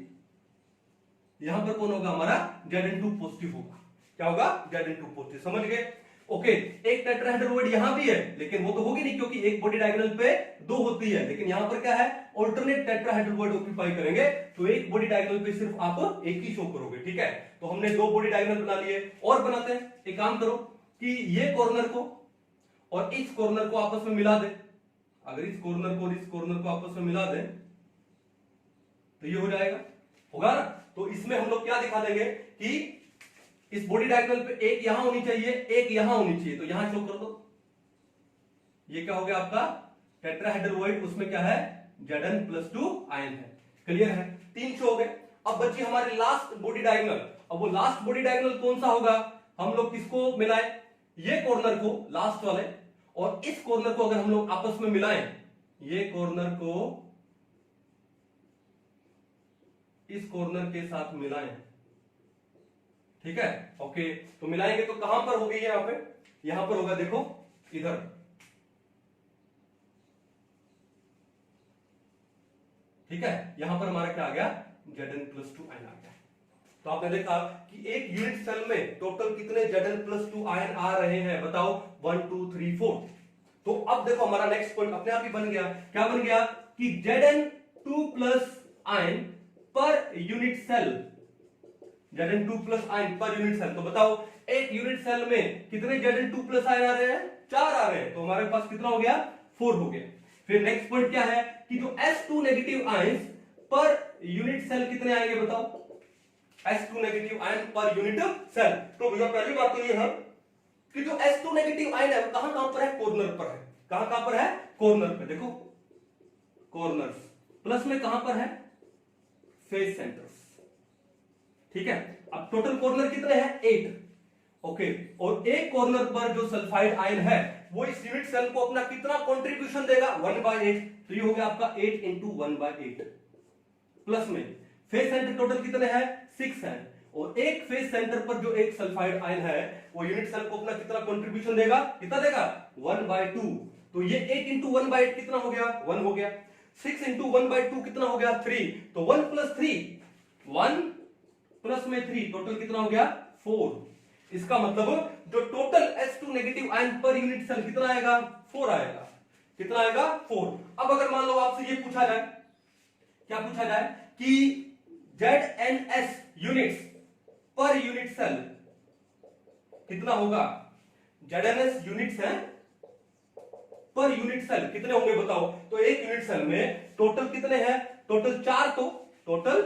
[SPEAKER 1] यहां पर कौन होगा, हमारा Zn2 पॉजिटिव होगा। क्या होगा, Zn2 पॉजिटिव, समझ गए। ओके, एक टेट्राहेड्रल वॉइड यहां भी है लेकिन वो तो होगी नहीं क्योंकि एक बॉडी डायगोनल पे 2 होती है, लेकिन यहां पर क्या है, अल्टरनेट टेट्राहेड्रल वॉइड ऑक्यूपाई करेंगे। तो एक बॉडी डायगोनल पे सिर्फ आप एक ही शो करोगे। ठीक है, तो हमने 2 बॉडी डायगोनल बना लिए। और बनाते हैं, एक काम करो कि ये कॉर्नर को और इस कॉर्नर को आपस में मिला दे। अगर इस कॉर्नर को और इस कॉर्नर को आपस में मिला दे तो ये हो जाएगा, होगा ना। तो इसमें हम लोग क्या दिखा देंगे कि इस बॉडी डायगोनल पे एक यहां होनी चाहिए, एक यहां होनी चाहिए, तो यहां शो कर दो। ये क्या हो गया आपका टेट्राहेड्रल वॉइड, उसमें क्या है, Zn+2 आयन है। क्लियर है, 3 शो हो गए। अब बची हमारी लास्ट बॉडी डायगोनल। अब वो लास्ट बॉडी डायगोनल कौन सा होगा, हम लोग किसको मिलाएं, ये कॉर्नर को लास्ट वाले और इस कॉर्नर को अगर हम लोग आपस में मिलाएं, ये कॉर्नर को इस कॉर्नर के साथ मिलाएं, ठीक है। ओके, तो मिलाएंगे तो कहां पर होगी, यहां पे, यहां पर होगा, देखो इधर, ठीक है। यहां पर हमारा क्या आ गया, Zn+2 आयन आ गया। तो आपने देखा कि एक यूनिट सेल में टोटल कितने Zn+2 आयन आ रहे हैं, बताओ 1 2 3 4। तो अब देखो हमारा नेक्स्ट पॉइंट अपने आप ही बन गया, क्या बन गया कि Zn2+ ion per unit cell, Zn2+ ion per unit cell. तो बताओ एक यूनिट सेल में कितने Zn2+ आयन आ रहे हैं, 4 आ रहे हैं, तो हमारे पास कितना हो गया, 4 हो गया। फिर नेक्स्ट पॉइंट क्या है कि जो S2 negative ions per unit cell कितने आएंगे, बताओ S2 negative ion per unit cell. तो भैया पहली बात तो ये है कि जो S2 नेगेटिव आयन है वो कहां कहां पर है, कॉर्नर पर है। कहां कहां पर है, कॉर्नर पे, देखो कॉर्नर्स, प्लस में कहां पर है, फेस सेंटर्स, ठीक है। अब टोटल कॉर्नर कितने हैं, 8, ओके। और एक कॉर्नर पर जो सल्फाइड आयन है वो इस यूनिट सेल को अपना कितना कंट्रीब्यूशन देगा, 1/8। तो ये हो गया आपका 8 × 1/8, प्लस में फेस सेंटर टोटल कितने हैं, 6 है। और एक फेस सेंटर पर जो एक सल्फाइड आयन है वो यूनिट सेल को अपना कितना कंट्रीब्यूशन देगा, कितना देगा, 1/2। तो ये 8 × 1/8 कितना हो गया, 1 हो गया। 6 × 1/2 कितना हो गया, 3। तो 1 + 3, 1 प्लस में 3, टोटल कितना हो गया, 4। इसका मतलब जो total S2 negative ion per unit cell कितना आएगा, 4 आएगा। कितना आएगा, 4। अब अगर मान लो आपसे ये पूछा जाए, क्या पूछा जाए कि ZnS units per unit cell कितना होगा, ZnS यूनिट्स है पर यूनिट सेल कितने होंगे बताओ। तो एक यूनिट सेल में टोटल कितने हैं, टोटल 4, टोटल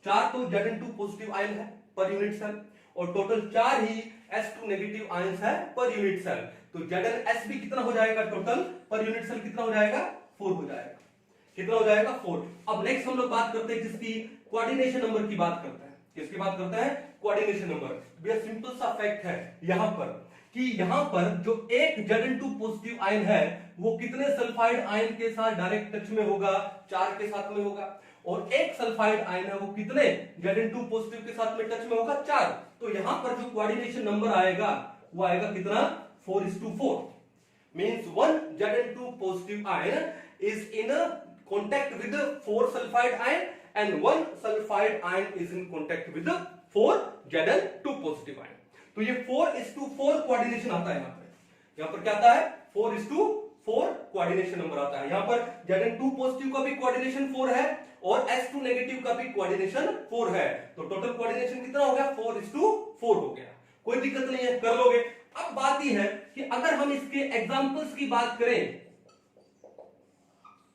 [SPEAKER 1] 4 तो Zn2 पॉजिटिव आयन है पर यूनिट सेल, और टोटल 4 ही S2 नेगेटिव आयंस है पर यूनिट सेल। तो ZnS भी कितना हो जाएगा, टोटल पर यूनिट सेल कितना हो जाएगा, 4 हो जाएगा। कितना हो जाएगा, 4। अब नेक्स्ट हम लोग बात करते हैं किसकी, कोऑर्डिनेशन नंबर की बात करते हैं। किसकी बात करते हैं, कोऑर्डिनेशन नंबर। भैया सिंपल सा फैक्ट है यहां पर कि यहां पर जो एक Zn2 पॉजिटिव आयन है वो कितने सल्फाइड आयन के साथ डायरेक्ट टच में होगा, 4 के साथ में होगा। और एक सल्फाइड आयन है वो कितने Zn2 पॉजिटिव के साथ में टच में होगा, 4। तो यहां पर जो कोऑर्डिनेशन नंबर आएगा वो आएगा कितना, 4:4। Means 1 Zn2 positive ion is in contact with 4 sulfide ion and 1 sulfide ion is in contact with 4 Zn2 positive ion। तो ये 4:4 कोऑर्डिनेशन आता है यहां पर क्या आता है, 4:4 कोऑर्डिनेशन नंबर आता है। यहां पर Zn2 पॉजिटिव का भी कोऑर्डिनेशन 4 है और S2 नेगेटिव का भी कोऑर्डिनेशन 4 है। तो टोटल कोऑर्डिनेशन कितना हो गया, 4:4 हो गया। कोई दिक्कत नहीं है, कर लोगे। अब बात यह है कि अगर हम इसके एग्जांपल्स की बात करें,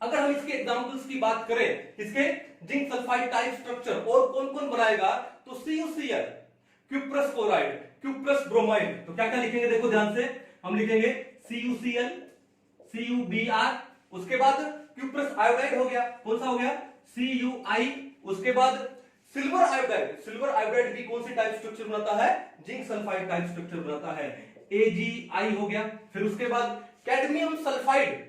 [SPEAKER 1] अगर हम इसके एग्जांपल्स की बात करें, इसके जिंक सल्फाइड टाइप स्ट्रक्चर और कौन कौन बनाएगा, तो CuCl, cuprous chloride, cuprous bromide. तो क्या क्या लिखेंगे, देखो ध्यान से, हम लिखेंगे CuCl, CuBr, उसके बाद क्यूप्रस आयोडाइड हो गया, कौन सा हो गया, CuI, उसके बाद सिल्वर आयोडाइड। सिल्वर आयोडाइड भी कौन सी टाइप स्ट्रक्चर बनाता है, जिंक सल्फाइड टाइप स्ट्रक्चर बनाता है, AgI हो गया। फिर उसके बाद कैडमियम सल्फाइड,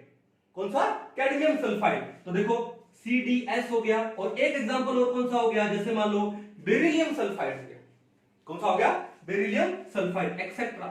[SPEAKER 1] कौन सा, कैडमियम सल्फाइड। तो देखो CdS हो गया। और एक एग्जांपल और कौन सा हो गया, जैसे मान लो बेरिलियम सल्फाइड हो गया, कौन सा हो गया, बेरिलियम सल्फाइड एक्सेट्रा।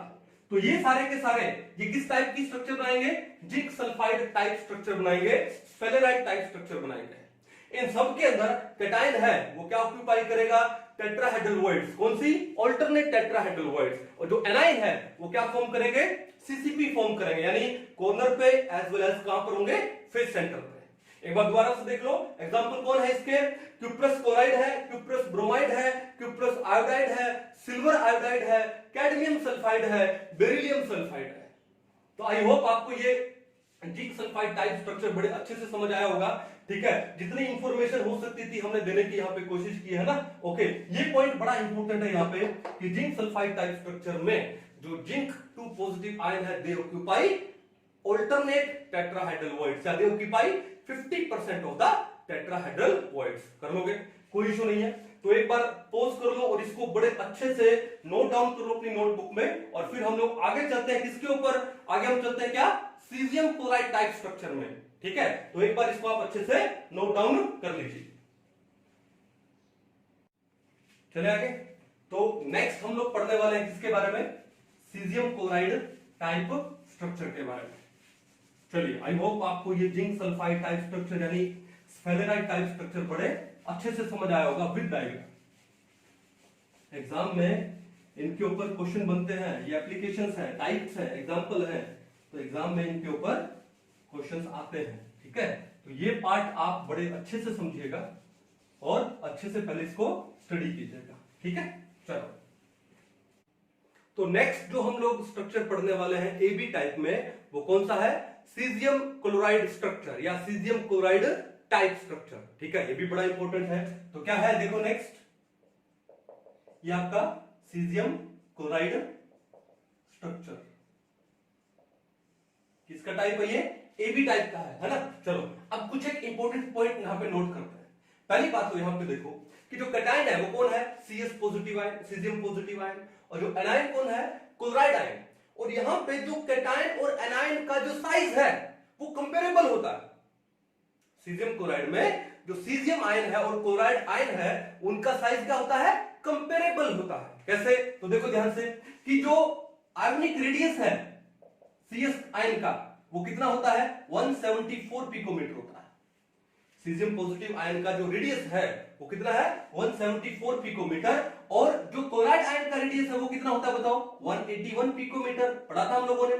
[SPEAKER 1] तो ये सारे के सारे ये किस टाइप की स्ट्रक्चर बनाएंगे, जिंक सल्फाइड टाइप स्ट्रक्चर बनाएंगे, स्फेलेराइड टाइप स्ट्रक्चर बनाएंगे। इन सब के अंदर कैटायन है वो क्या ऑक्यूपाई करेगा, टेट्राहेड्रल वॉइड्स, कौन सी, अल्टरनेट टेट्राहेड्रल वॉइड्स। और जो एनाइन है वो क्या फॉर्म करेंगे, CCP फॉर्म करेंगे, यानी कॉर्नर पे एज वेल एज कहां पर होंगे, फेस सेंटर पे। एक बार दोबारा से देख लो, एग्जांपल कौन है इसके, क्यूप्रस क्लोराइड है, क्यूप्रस ब्रोमाइड है, क्यूप्रस आयोडाइड है, सिल्वर आयोडाइड है, कैडमियम सल्फाइड है, बेरिलियम सल्फाइड है। तो आई होप आपको ये जिंक सल्फाइड टाइप स्ट्रक्चर बड़े अच्छे से समझ आया होगा, ठीक है। जितनी इंफॉर्मेशन हो सकती थी हमने देने की यहाँ पे कोशिश की है ना, ओके। ये पॉइंट बड़ा इंपॉर्टेंट है यहाँ पे कि जिंक सल्फाइड टाइप स्ट्रक्चर में जो जिंक 2 पॉजिटिव आयन है they occupy alternate tetrahedral voids, they occupy 50% of the tetrahedral voids. कर लोगे, कोई इशू नहीं है। तो एक बार पॉज कर लो और इसको बड़े अच्छे से नोट डाउन कर लो अपनी नोटबुक में, और फिर हम लोग आगे चलते हैं किसके ऊपर, आगे हम चलते हैं क्या, सीजियम क्लोराइड टाइप स्ट्रक्चर में। ठीक है, तो एक बार इसको आप अच्छे से नोट डाउन कर लीजिए। चले आगे। तो नेक्स्ट हम लोग पढ़ने वाले हैं किसके बारे में, सीजियम क्लोराइड टाइप स्ट्रक्चर के बारे में। चलिए, आई होप आपको ये जिंक सल्फाइड टाइप स्ट्रक्चर यानी स्फेलेराइड टाइप स्ट्रक्चर बड़े अच्छे से समझ आया होगा विद डायग्राम। एग्जाम में इनके ऊपर क्वेश्चन बनते हैं, ये एप्लीकेशंस है, टाइप्स है, एग्जांपल है, तो एग्जाम में इनके ऊपर क्वेश्चंस आते हैं। ठीक है, तो ये पार्ट आप बड़े अच्छे से समझिएगा और अच्छे से पहले इसको स्टडी कीजिएगा। ठीक है, चलो। तो नेक्स्ट जो हम लोग स्ट्रक्चर पढ़ने वाले हैं एबी टाइप में, वो कौन सा है, सीजियम क्लोराइड स्ट्रक्चर या सीजियम क्लोराइड टाइप स्ट्रक्चर। ठीक है, ये भी बड़ा इंपॉर्टेंट है। तो क्या है, देखो नेक्स्ट, ये आपका सीजियम क्लोराइड स्ट्रक्चर किसका टाइप है, ये एबी टाइप का है ना। चलो, अब कुछ एक इंपॉर्टेंट पॉइंट यहां पे नोट करते हैं। पहली बात तो यहां पे देखो कि जो कैटायन है वो कौन है, CS positive ion, caesium positive ion, और जो एनायन कौन है, क्लोराइड आयन। और यहां पे जो कैटायन और एनायन का जो साइज है वो कंपेरेबल होता है। सीजियम क्लोराइड में जो सीजियम आयन है और क्लोराइड आयन है उनका साइज क्या होता है, कंपेरेबल होता है। कैसे, तो देखो ध्यान से कि जो आयोनिक रेडियस है सीएस आयन का वो कितना होता है, 174 पिकोमीटर होता है। सीजियम पॉजिटिव आयन का जो रेडियस है वो कितना है, 174 पिकोमीटर, और जो क्लोराइड आयन का रेडियस है वो कितना होता है बताओ, 181 पिकोमीटर। पढ़ा था हम लोगों ने,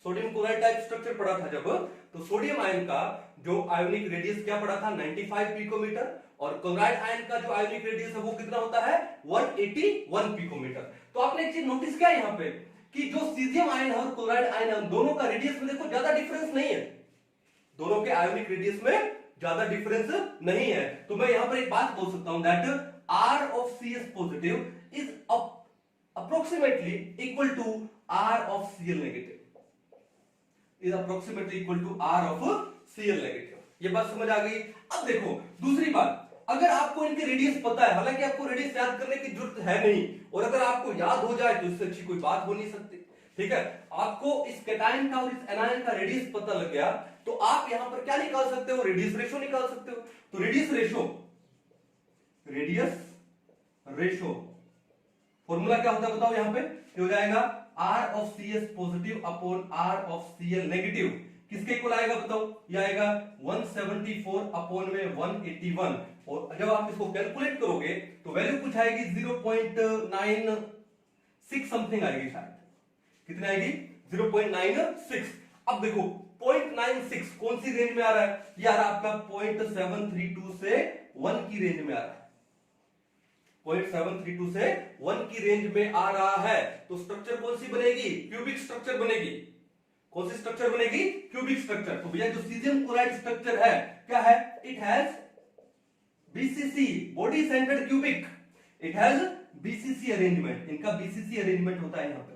[SPEAKER 1] सोडियम क्लोराइड टाइप स्ट्रक्चर पढ़ा था जब, तो सोडियम आयन का जो आयोनिक रेडियस क्या पढ़ा था, 95 पिकोमीटर, और क्लोराइड आयन का जो आयोनिक रेडियस है वो कितना होता है, 181 पिकोमीटर। तो आपने एक चीज नोटिस किया यहां पे कि जो सीजियम आयन है और क्लोराइड आयन है दोनों का रेडियस में देखो ज्यादा डिफरेंस नहीं है, दोनों के आयोनिक रेडियस में ज्यादा डिफरेंस नहीं है। तो मैं यहां पर एक बात बोल सकता हूं that R of CS positive is approximately equal to R of Cl negative, is approximately equal to R of Cl negative। ये बात समझ आ गई। अब देखो दूसरी बात, अगर आपको इनके रेडियस पता है, हालांकि आपको रेडियस याद करने की जरूरत है नहीं, और अगर आपको याद हो जाए तो इससे अच्छी कोई बात हो नहीं सकती। ठीक है, आपको इस कैटायन का और इस एनायन का रेडियस पता लग गया तो आप यहां पर क्या निकाल सकते हो, रेडियस रेशो निकाल सकते हो। तो रेडियस रेशो फॉर्मूला क्या होता है बताओ, यहां पे हो जाएगा R of CS positive upon R of Cl negative, किसके इक्वल आएगा बताओ, ये आएगा 174 अपॉन में 181, और जब आप इसको कैलकुलेट करोगे तो वैल्यू कुछ आएगी 0.96 समथिंग आएगी, शायद कितनी आएगी, 0.96। अब देखो 0.96 कौन सी रेंज में आ रहा है, ये आ रहा है आपका 0.732 से 1 की रेंज में आ रहा है, 0.732 से 1 की रेंज में आ रहा है। तो स्ट्रक्चर कौन सी बनेगी, क्यूबिक स्ट्रक्चर बनेगी। कौन सी स्ट्रक्चर बनेगी, क्यूबिक स्ट्रक्चर। तो भैया जो सीजियम क्लोराइड स्ट्रक्चर है क्या है, it has BCC, body centred cubic, it has BCC arrangement. इनका बीसीसी अरेंजमेंट होता है यहां पे,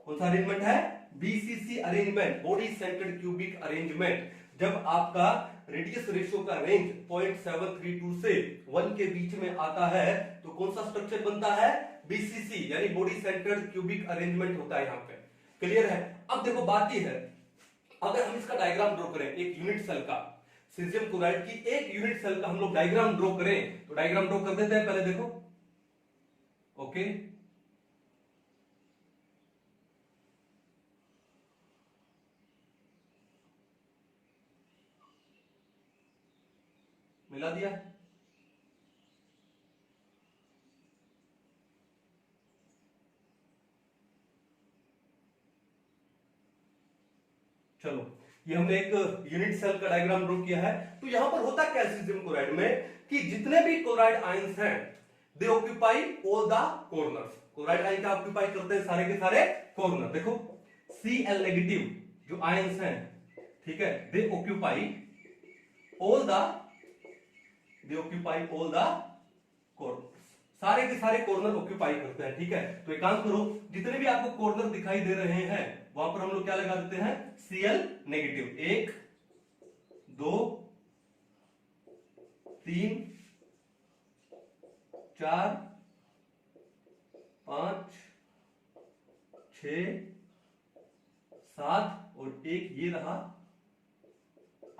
[SPEAKER 1] कौन सा अरेंजमेंट है, BCC arrangement, body centred cubic arrangement. जब आपका रेडियस रेशियो का रेंज 0.732 से 1 के बीच में आता है तो कौन सा स्ट्रक्चर बनता है, बीसीसी यानी बॉडी सेंटर्ड क्यूबिक अरेंजमेंट होता है यहां पे। क्लियर है। अब देखो बात ये है, अगर हम इसका डायग्राम ड्रॉ करें एक यूनिट सेल का, सीजियम क्लोराइड की एक यूनिट सेल का हम लोग डायग्राम ड्रॉ करें, तो डायग्राम ड्रॉ कर देते हैं पहले, देखो ओके। मिला दिया, चलो ये हमने एक यूनिट सेल का डायग्राम ड्रॉ किया है। तो यहां पर होता क्या है सीजियम क्लोराइड में कि जितने भी क्लोराइड आयंस हैं दे occupy all the corners. Chloride ion क्या ऑक्यूपाई करते हैं, सारे के सारे कॉर्नर। देखो Cl नेगेटिव जो आयंस हैं, ठीक है, they occupy all the corners, सारे के सारे कॉर्नर ऑक्यूपाई करते हैं। ठीक है, तो एक काम करो, जितने भी आपको कॉर्नर दिखाई दे रहे हैं वहां पर हम लोग क्या लगा देते हैं, Cl नेगेटिव। 1 2 3 4 5 6 7 और एक ये रहा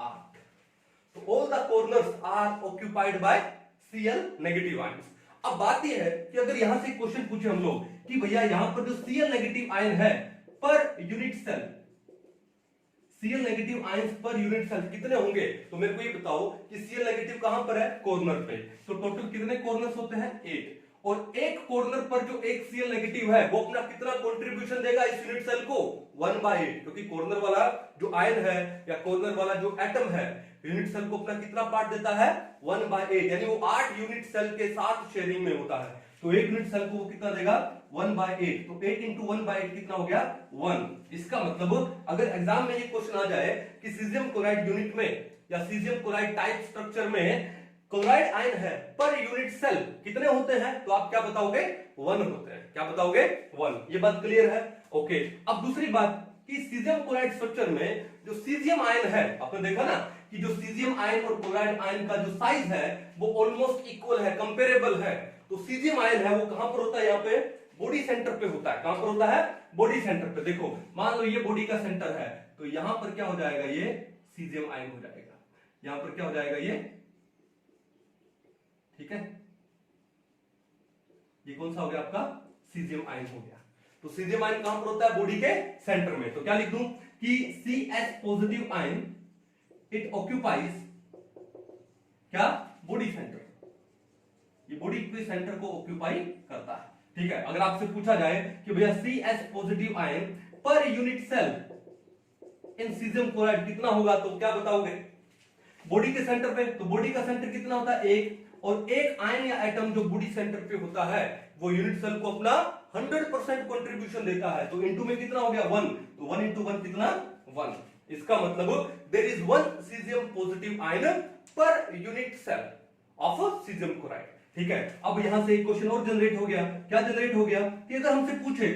[SPEAKER 1] 8। तो all the corners are occupied by Cl negative ions. अब बात यह है कि अगर यहां से क्वेश्चन पूछे हम लोग कि भैया यहां पर जो Cl नेगेटिव आयन है per unit cell, Cl negative ions per unit cell कितने होंगे, तो मेरे को ये बताओ कि Cl नेगेटिव कहां पर है, कॉर्नर पे। तो टोटल कितने कॉर्नर्स होते हैं, 8। और एक कॉर्नर पर जो एक Cl नेगेटिव है वो अपना कितना कंट्रीब्यूशन देगा इस यूनिट सेल को, 1/8। क्योंकि कॉर्नर वाला जो आयन है या कॉर्नर वाला जो एटम है यूनिट सेल को अपना कितना पार्ट देता है, 1/8। यानी वो 8 यूनिट सेल के साथ शेयरिंग में होता है। तो एक यूनिट सेल को वो कितना देगा, 1/8। तो 8 इंटू 1/8 कितना हो गया, 1। इसका मतलब अगर एग्जाम में ये क्वेश्चन आ जाए कि सीजियम क्लोराइड यूनिट में या सीजियम क्लोराइड टाइप स्ट्रक्चर में क्लोराइड आयन है पर यूनिट सेल कितने होते हैं, तो आप क्या बताओगे, 1 होते हैं। क्या बताओगे, 1। ये बात क्लियर है, ओके। अब दूसरी बात कि सीजियम क्लोराइड स्ट्रक्चर में जो सीजियम आयन है, आपने देखा ना कि जो सीजियम आयन और क्लोराइड आयन का जो साइज है वो ऑलमोस्ट इक्वल है, कंपेरेबल है। तो सीजियम आयन है वो कहां पर होता है, यहाँ पे बॉडी सेंटर पे होता है। कहां पर होता है, बॉडी सेंटर पे। देखो मान लो ये बॉडी का सेंटर है, तो यहां पर क्या हो जाएगा, ये सीजियम आयन हो जाएगा। यहां पर क्या हो जाएगा, ये, ठीक है, ये कौन सा हो गया आपका, सीजियम आयन हो गया। तो सीजियम आयन कहां पर होता है, बॉडी के सेंटर में। तो क्या लिख दूं कि CS positive ion it occupies क्या, बॉडी सेंटर। ये बॉडी के सेंटर को ऑक्यूपाई करता है, ठीक है। अगर आपसे पूछा जाए कि भैया CS positive ion per unit cell in caesium chloride कितना होगा, तो क्या बताओगे, बॉडी के सेंटर पे। तो बॉडी का सेंटर कितना होता है, 1। और एक आयन या एटम जो बॉडी सेंटर पे होता है वो यूनिट सेल को अपना 100% कंट्रीब्यूशन देता है। तो इनटू में कितना हो गया, 1। तो 1 इंटू 1 कितना, 1। इसका मतलब there is 1 caesium positive ion per unit cell of caesium chloride, ठीक है। अब यहां से एक क्वेश्चन और जनरेट हो गया। क्या जनरेट हो गया कि अगर हमसे पूछे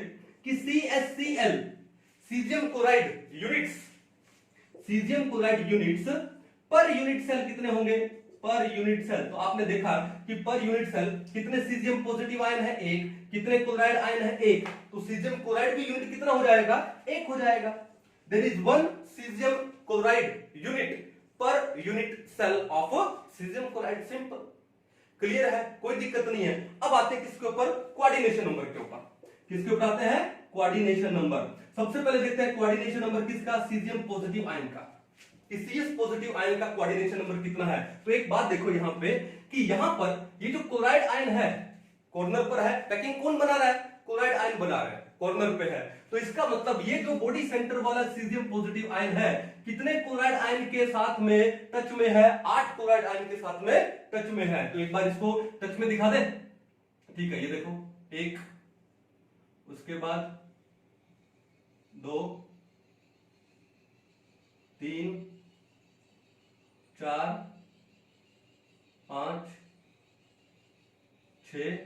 [SPEAKER 1] कि CSCl caesium chloride units, caesium chloride units per unit cell कितने होंगे, पर यूनिट सेल। तो आपने देखा कि पर यूनिट सेल कितने सीजियम पॉजिटिव आयन है, 1। कितने क्लोराइड आयन है, 1। तो सीजियम क्लोराइड भी यूनिट कितना हो जाएगा, 1 हो जाएगा। There is 1 caesium chloride unit per unit cell of caesium chloride. Simple, clear है, कोई दिक्कत नहीं है। अब आते हैं किसके ऊपर, कोऑर्डिनेशन नंबर के ऊपर। किसके ऊपर आते हैं, कोऑर्डिनेशन नंबर। सबसे पहले देखते हैं कोऑर्डिनेशन नंबर किसका, सीजियम पॉजिटिव आयन का। CS पॉजिटिव आयन का कोऑर्डिनेशन नंबर कितना है। तो एक बात देखो यहां पे कि यहां पर ये जो क्लोराइड आयन है कॉर्नर पर है, पैकिंग कौन बना रहा है, क्लोराइड आयन बना रहा है, कॉर्नर पे है। तो इसका मतलब ये जो बॉडी सेंटर वाला सीजियम पॉजिटिव आयन है कितने क्लोराइड आयन के साथ में टच में है, 8 क्लोराइड आयन के साथ में टच में है। तो एक बार इसको टच में दिखा दे, ठीक है। ये देखो 1, उसके बाद 2, 3, 4, 5, 6,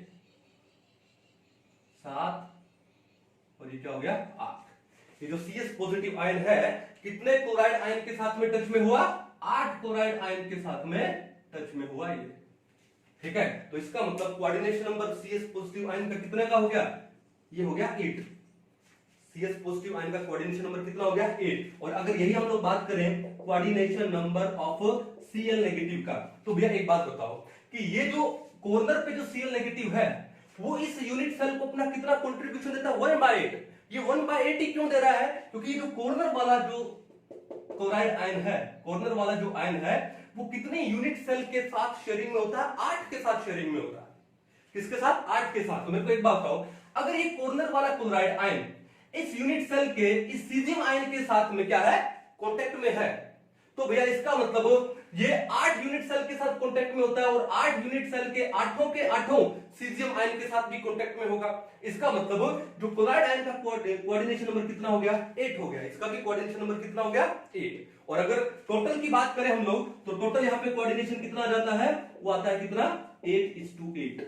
[SPEAKER 1] 7 और ये क्या हो गया, 8। ये जो CS पॉजिटिव आयन है कितने क्लोराइड आयन के साथ में टच में हुआ, 8 क्लोराइड आयन के साथ में टच में हुआ ये, ठीक है। तो इसका मतलब coordination number CS positive ion का कितने का हो गया, ये हो गया 8। CS पॉजिटिव आयन का कोऑर्डिनेशन नंबर कितना हो गया, 8। और अगर यही हम लोग बात करें coordination number of Cl negative का, तो भैया एक बात बताओ कि ये जो कॉर्नर पे जो Cl नेगेटिव है वो इस यूनिट सेल को अपना कितना कंट्रीब्यूशन देता है, 1/8। ये 1/8 ही क्यों दे रहा है, क्योंकि ये जो कॉर्नर वाला जो क्लोराइड आयन है, कॉर्नर वाला जो आयन है वो कितने यूनिट सेल के साथ शेयरिंग में होता है, 8 के साथ शेयरिंग में होता है। किसके साथ, 8 के साथ। तो मेरे को एक बात बताओ, अगर ये कॉर्नर वाला क्लोराइड आयन इस यूनिट सेल के इस सीजियम आयन के साथ में क्या है, कांटेक्ट में है, तो भैया इसका मतलब ये 8 यूनिट सेल के साथ कांटेक्ट में होता है और 8 यूनिट सेल के आठों सीजियम आयन के साथ भी कांटेक्ट में होगा। इसका मतलब जो क्लोराइड आयन का कोऑर्डिनेशन नंबर कितना हो गया, 8 हो गया। इसका भी कोऑर्डिनेशन नंबर कितना हो गया, 8। और अगर टोटल की बात करें हम लोग तो टोटल यहाँ पे कोऑर्डिनेशन कितना आ जाता है, वो आता है कितना, 8:8।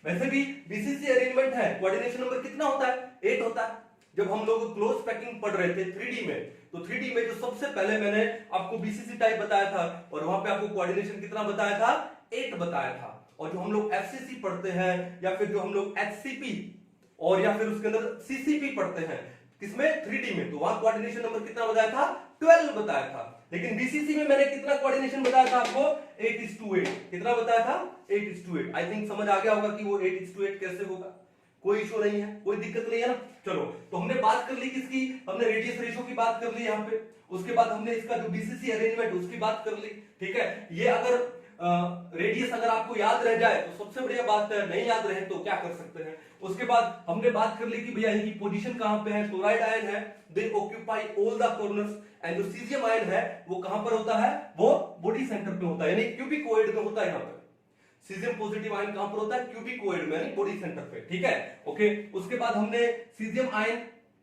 [SPEAKER 1] वैसे भी BCC अरेंजमेंट है, कोऑर्डिनेशन नंबर कितना होता है, 8 होता है। जब हम लोग क्लोज पैकिंग पढ़ रहे थे 3D में, तो 3D में जो सबसे पहले मैंने आपको BCC टाइप बताया था और वहां पे आपको कोऑर्डिनेशन कितना बताया था, 8 बताया था। और जो हम लोग एफसीसी पढ़ते हैं या फिर जो हम लोग एचसीपी और या फिर उसके अंदर सीसीपी पढ़ते हैं किसमें 3D में, तो वहां कोऑर्डिनेशन नंबर कितना बताया था 12 बताया था। लेकिन बीसीसी में मैंने कितना कोऑर्डिनेशन बताया था आपको 8:8 कितना बताया था 8:8। आई थिंक समझ आ गया होगा कि वो 8:8 कैसे होगा, कोई इशू नहीं है, कोई दिक्कत नहीं है ना। चलो तो हमने बात कर ली किसकी, हमने रेडियस रेशो की बात कर ली यहाँ पे, उसके बाद हमने इसका जो बीसीसी अरेंजमेंट उसकी बात कर ली। ठीक है, ये अगर रेडियस अगर आपको याद रह जाए तो सबसे बढ़िया बात है, नहीं याद रहे तो क्या कर सकते हैं। उसके बाद हमने बात कर ली कि भैया इनकी पोजीशन कहां पे है, क्लोराइड आयन है, they occupy all the corners, and जो सीजियम आयन है वो कहां पर होता है, वो बॉडी सेंटर पे होता है, यानी क्यूबिकोइड में होता है। यहाँ पर सीजियम पॉजिटिव आयन कहां पर होता है, क्यूबिकोइड में, यानी बॉडी सेंटर पे। ठीक है, ओके। उसके बाद हमने caesium ion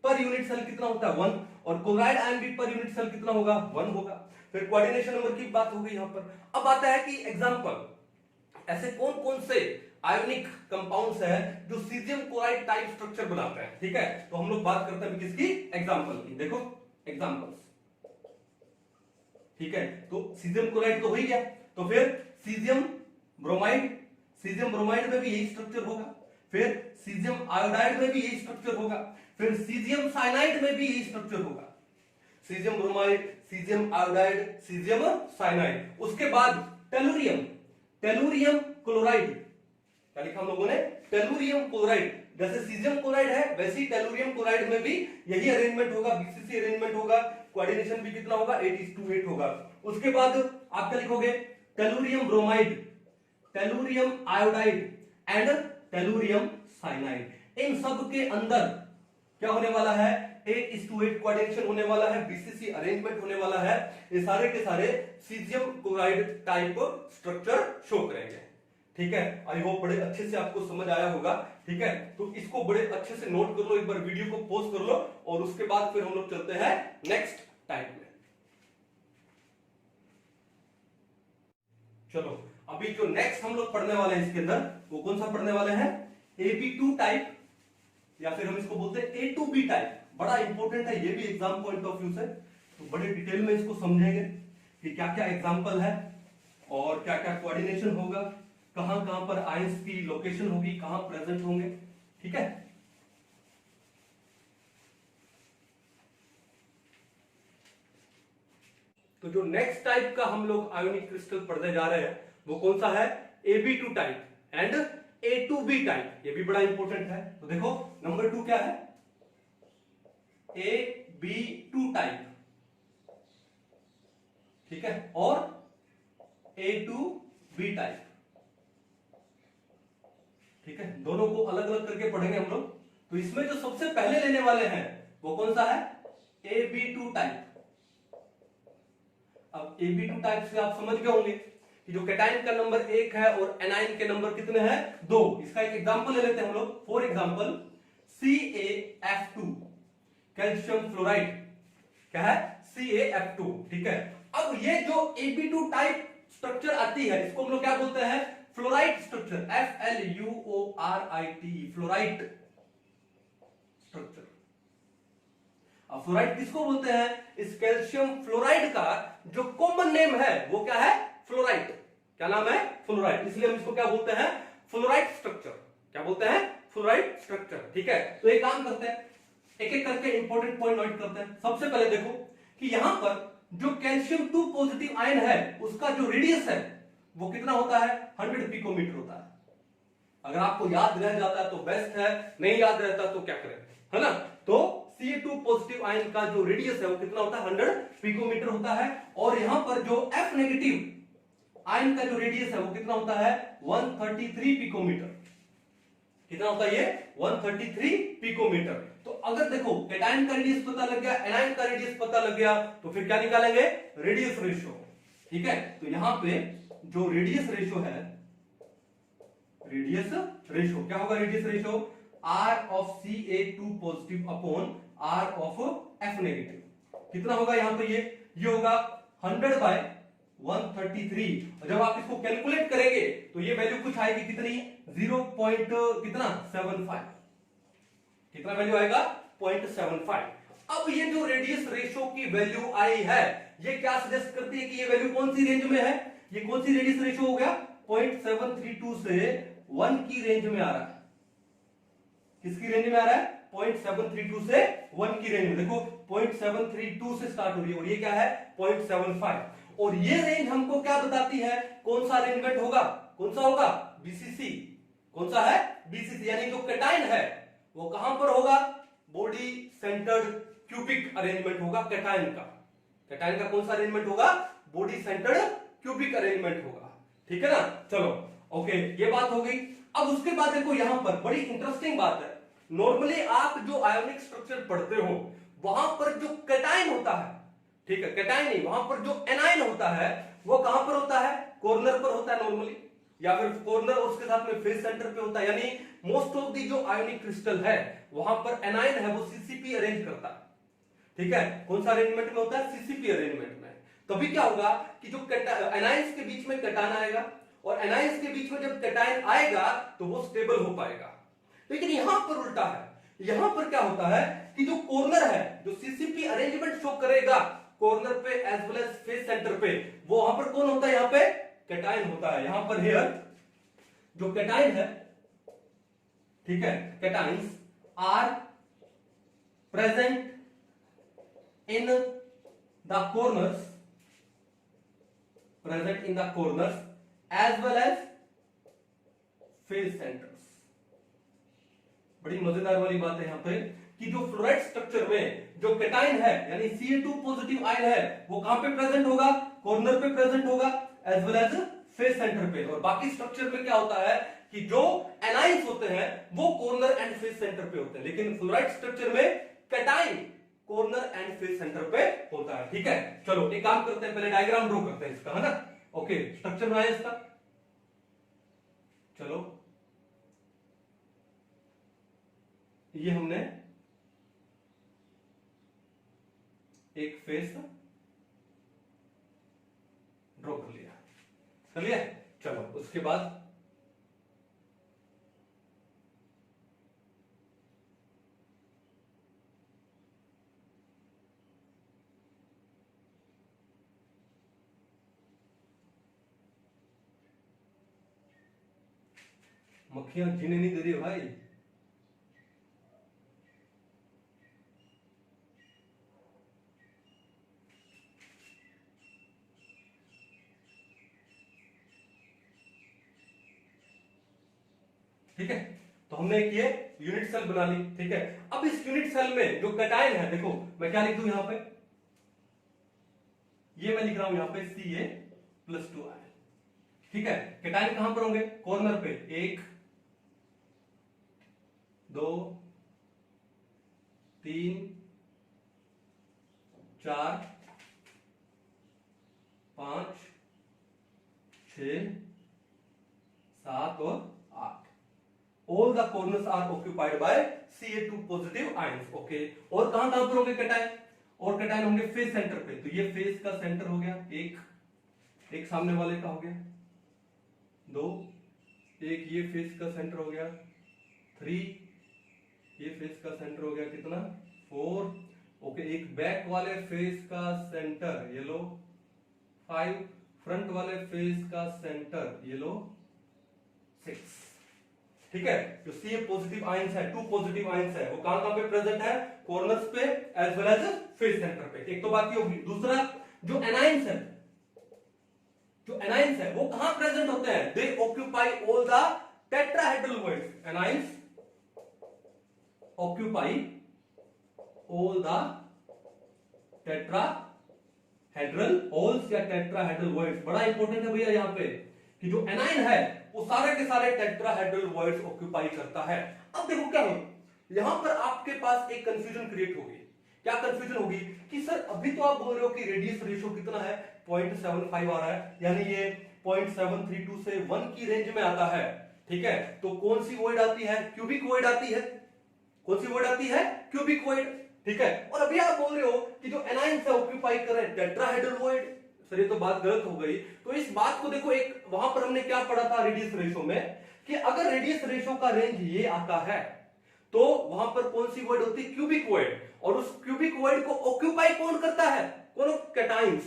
[SPEAKER 1] per unit cell कितना होता है 1, और क्लोराइड आयन भी पर यूनिट सेल कितना होगा 1 होगा। फिर कोऑर्डिनेशन नंबर की बात हो गई यहाँ पर। अब आता है कि एग्जांपल ऐसे कौन कौन से आयोनिक कंपाउंड्स है जो सीजियम क्लोराइड टाइप स्ट्रक्चर बनाते हैं। ठीक है, तो हम लोग बात करते हैं किसकी, एग्जांपल की। देखो एग्जांपल्स, ठीक है, तो सीजियम क्लोराइड तो हो ही गया, तो फिर सीजियम ब्रोमाइड, सीजियम ब्रोमाइड में भी यही स्ट्रक्चर होगा, फिर सीजियम आयोडाइड में भी यही स्ट्रक्चर होगा, फिर सीजियम साइनाइड में भी यही स्ट्रक्चर होगा, caesium bromide, caesium iodide, caesium cyanide. उसके बाद टेलुरियम, टेलुरियम क्लोराइड, क्या लिखा हम लोगों ने, टेलुरियम क्लोराइड। जैसे सीजियम क्लोराइड है वैसे ही टेलुरियम क्लोराइड में भी यही अरेंजमेंट होगा, बीसीसी अरेंजमेंट होगा, कोऑर्डिनेशन भी कितना होगा 8:8 होगा। उसके बाद आप क्या लिखोगे, tellurium bromide, tellurium iodide and tellurium cyanide. इन सब के अंदर क्या होने वाला है, 8:8 कोऑर्डिनेशन होने वाला है, बीसीसी अरेंजमेंट होने वाला है। ये सारे के सारे caesium chloride type structure show करेंगे। ठीक है, आई होप बड़े अच्छे से आपको समझ आया होगा। ठीक है, तो इसको बड़े अच्छे से नोट कर लो, एक बार वीडियो को पॉज कर लो, और उसके बाद फिर हम लोग चलते हैं नेक्स्ट टाइप में। चलो अभी जो नेक्स्ट हम लोग पढ़ने वाले हैं इसके अंदर वो कौन सा पढ़ने वाले हैं, AB2 टाइप, या फिर हम इसको बोलते हैं A2B टाइप। बड़ा इंपॉर्टेंट है ये भी एग्जाम पॉइंट ऑफ व्यू से, तो बड़े डिटेल में इसको समझेंगे कि क्या क्या एग्जांपल है और क्या क्या कोऑर्डिनेशन होगा, कहां कहां पर आयंस की लोकेशन होगी, कहां प्रेजेंट होंगे। ठीक है, तो जो नेक्स्ट टाइप का हम लोग आयोनिक क्रिस्टल पढ़ने जा रहे हैं वो कौन सा है, AB2 type and A2B type. ये भी बड़ा इंपॉर्टेंट है। तो देखो नंबर 2 क्या है, AB2 टाइप, ठीक है, और A2B टाइप। ठीक है, दोनों को अलग अलग करके पढ़ेंगे हम लोग। तो इसमें जो सबसे पहले लेने वाले हैं वो कौन सा है, AB2 टाइप। अब AB2 टाइप से आप समझ गए होंगे कि जो कैटायन का नंबर 1 है और एनायन के नंबर कितने हैं 2। इसका एक एग्जांपल ले लेते हैं हम लोग। For example CaF2, calcium fluoride, क्या है CaF2। ठीक है, अब ये जो AB2 टाइप स्ट्रक्चर आती है इसको हम लोग क्या बोलते हैं, fluoride structure, FLUORIT, fluoride structure. अब फ्लोराइड किसको बोलते हैं, इस कैल्शियम फ्लोराइड का जो कॉमन नेम है वो क्या है, फ्लोराइड। क्या नाम है, फ्लोराइड, इसलिए हम इसको क्या बोलते हैं, फ्लोराइड स्ट्रक्चर। क्या बोलते हैं, फ्लोराइड स्ट्रक्चर। ठीक है, तो एक काम करते हैं, एक एक करके इंपॉर्टेंट पॉइंट नोट करते हैं। सबसे पहले देखो कि यहां पर जो कैल्शियम 2 पॉजिटिव आयन है उसका जो रेडियस है वो कितना होता है, 100 पिकोमीटर होता है। अगर आपको याद रह जाता है तो बेस्ट है, नहीं याद रहता तो क्या करें, है ना। तो Ca2 पॉजिटिव आयन का जो रेडियस है वो कितना होता है, 100 पिकोमीटर होता है। और यहां पर जो F नेगेटिव आयन का जो रेडियस है वो कितना होता है, 133 पिकोमीटर। कितना होता है ये, 133 पिकोमीटर। तो अगर देखो कैटायन का रेडियस पता लग गया, एनायन का रेडियस पता लग गया, तो फिर क्या निकालेंगे, रेडियस रेशियो। ठीक है, तो यहां पे जो रेडियस रेशियो है, रेडियस रेशियो क्या होगा, radius ratio R of Ca2 positive upon R of F negative. कितना होगा यहाँ पे, ये होगा 100 by 133। जब आप इसको कैलकुलेट करेंगे तो ये वैल्यू कुछ आएगी कितनी, 0. कितना 75। कितना वैल्यू आएगा, 0.75। अब ये जो रेडियस रेशियो की वैल्यू आई है ये क्या सजेस्ट करती है कि ये वैल्यू कौन सी रेंज में है, ये कौन सी रेडियस रेशियो हो गया, 0.732 से 1 की रेंज में आ रहा है। किसकी रेंज में आ रहा है? 0.732 से 1 की रेंज में। देखो 0.732 से स्टार्ट हो रही है और ये क्या है? 0.75। और ये रेंज हमको क्या बताती है? कौन सा अरेंजमेंट होगा? कौन सा होगा? बीसीसी। कौन सा है? बीसीसी। यानी जो कैटायन है वो कहां पर होगा? बॉडी सेंटर्ड क्यूबिक अरेंजमेंट होगा कैटायन का। कैटायन का कौन सा अरेंजमेंट होगा? बॉडी सेंटर्ड क्यूबिक अरेंजमेंट होगा। ठीक है ना? चलो ओके, ये बात हो गई। अब उसके बाद देखो यहां पर बड़ी इंटरेस्टिंग बात है। नॉर्मली आप जो आयोनिक स्ट्रक्चर पढ़ते हो वहां पर जो कैटायन होता है, ठीक है, कैटायन नहीं, वहां पर जो एनायन होता है वो कहां पर होता है? कॉर्नर पर होता है नॉर्मली, या फिर कॉर्नर और उसके साथ में फेस सेंटर पे होता है। यानी मोस्ट ऑफ दी जो आयोनिक क्रिस्टल है वहां पर एनायन है वो सीसीपी अरेंज करता है। ठीक है, कौन सा अरेंजमेंट में होता है? सीसीपी अरेंजमेंट में। तभी क्या होगा कि जो एनायंस के बीच में कैटायन आएगा और एनायंस के बीच में जब कैटायन आएगा तो वो स्टेबल हो पाएगा। लेकिन यहां पर उल्टा है। यहां पर क्या होता है कि जो कॉर्नर है, जो सीसीपी अरेंजमेंट शो करेगा कॉर्नर पे as well as face centre पे, वो वहां पर कौन होता है? यहां पे कैटायन होता है। यहां पर हियर जो कैटायन है, ठीक है, cations are present in the corners, present in the corners as well as face centers। बड़ी मजेदार वाली बात है यहां पे कि जो फ्लोराइड स्ट्रक्चर में जो कैटायन है यानी Ca2 पॉजिटिव आयन है वो कहां पे प्रेजेंट होगा? कॉर्नर पे प्रेजेंट होगा as well as face centre पे। और बाकी स्ट्रक्चर में क्या होता है कि जो एनायंस होते हैं वो कॉर्नर एंड फेस सेंटर पे होते हैं, लेकिन फ्लोराइड स्ट्रक्चर में cation corner and face centre पे होता है। ठीक है, चलो एक काम करते हैं, पहले डायग्राम ड्रॉ करते हैं इसका, है ना? ओके, स्ट्रक्चर बनाए इसका। चलो ये हमने एक फेस ड्रॉ कर लिया, चलिए। चलो उसके बाद मक्खियां जीने नहीं दे रही भाई। ठीक है, तो हमने एक ये यूनिट सेल बना ली। ठीक है, अब इस यूनिट सेल में जो कैटायन है, देखो मैं क्या लिख दूं यहां पे? ये मैं लिख रहा हूं यहां पे Ca+2 आयन। ठीक है, कैटायन कहां पर होंगे? कॉर्नर पे। 1 2 3 4 5 6 7 और 8। All the corners are occupied by Ca2 positive ions. Okay, और कहां कहां पर होंगे कैटायन? और कैटायन होंगे फेस सेंटर पे। तो ये फेस का सेंटर हो गया, एक सामने वाले का हो गया, 2, एक ये फेस का सेंटर हो गया, 3, ये फेस का सेंटर हो गया कितना? 4। ओके, एक बैक वाले फेस का सेंटर ये लो 5, फ्रंट वाले फेस का सेंटर ये लो 6। ठीक है, जो सी पॉजिटिव आयंस है, 2 पॉजिटिव आयंस है, वो कहां पे प्रेजेंट है? कॉर्नर्स पे as well as face centre पे। एक तो बात ये होगी। दूसरा, जो एनायंस है, जो एनायंस है वो कहां प्रेजेंट होते हैं? दे occupy all the tetrahedral voids. Anions occupy all the tetrahedral holes या टेट्राहेड्रल वॉइड्स। बड़ा इंपॉर्टेंट है भैया यहां पे कि जो एनायन है वो सारे के सारे टेट्राहेड्रल वॉइड्स ऑक्यूपाई करता है। अब देखो क्या हो, यहां पर आपके पास एक कंफ्यूजन क्रिएट होगी। क्या कंफ्यूजन होगी कि सर अभी तो आप बोल रहे हो कि रेडियस रेशियो कितना है? 0.75 आ रहा है, यानी ये 0.732 से 1 की रेंज में आता है। ठीक है, तो कौन सी वॉइड आती है? क्यूबिक वॉइड आती है। कौन सी वॉइड आती है? Cubic void. ठीक है, और अभी आप बोल रहे हो कि जो एनायंस है ऑक्यूपाई कर रहे हैं टेट्राहेड्रल वॉइड। सर ये तो बात गलत हो गई। तो इस बात को देखो, एक वहां पर हमने क्या पढ़ा था रेडियस रेशियो में कि अगर रेडियस रेशियो का रेंज ये आता है तो वहां पर कौन सी वॉइड होती है? Cubic void. और उस क्यूबिक वॉइड को ऑक्यूपाई कौन करता है? कौन? कैटायंस।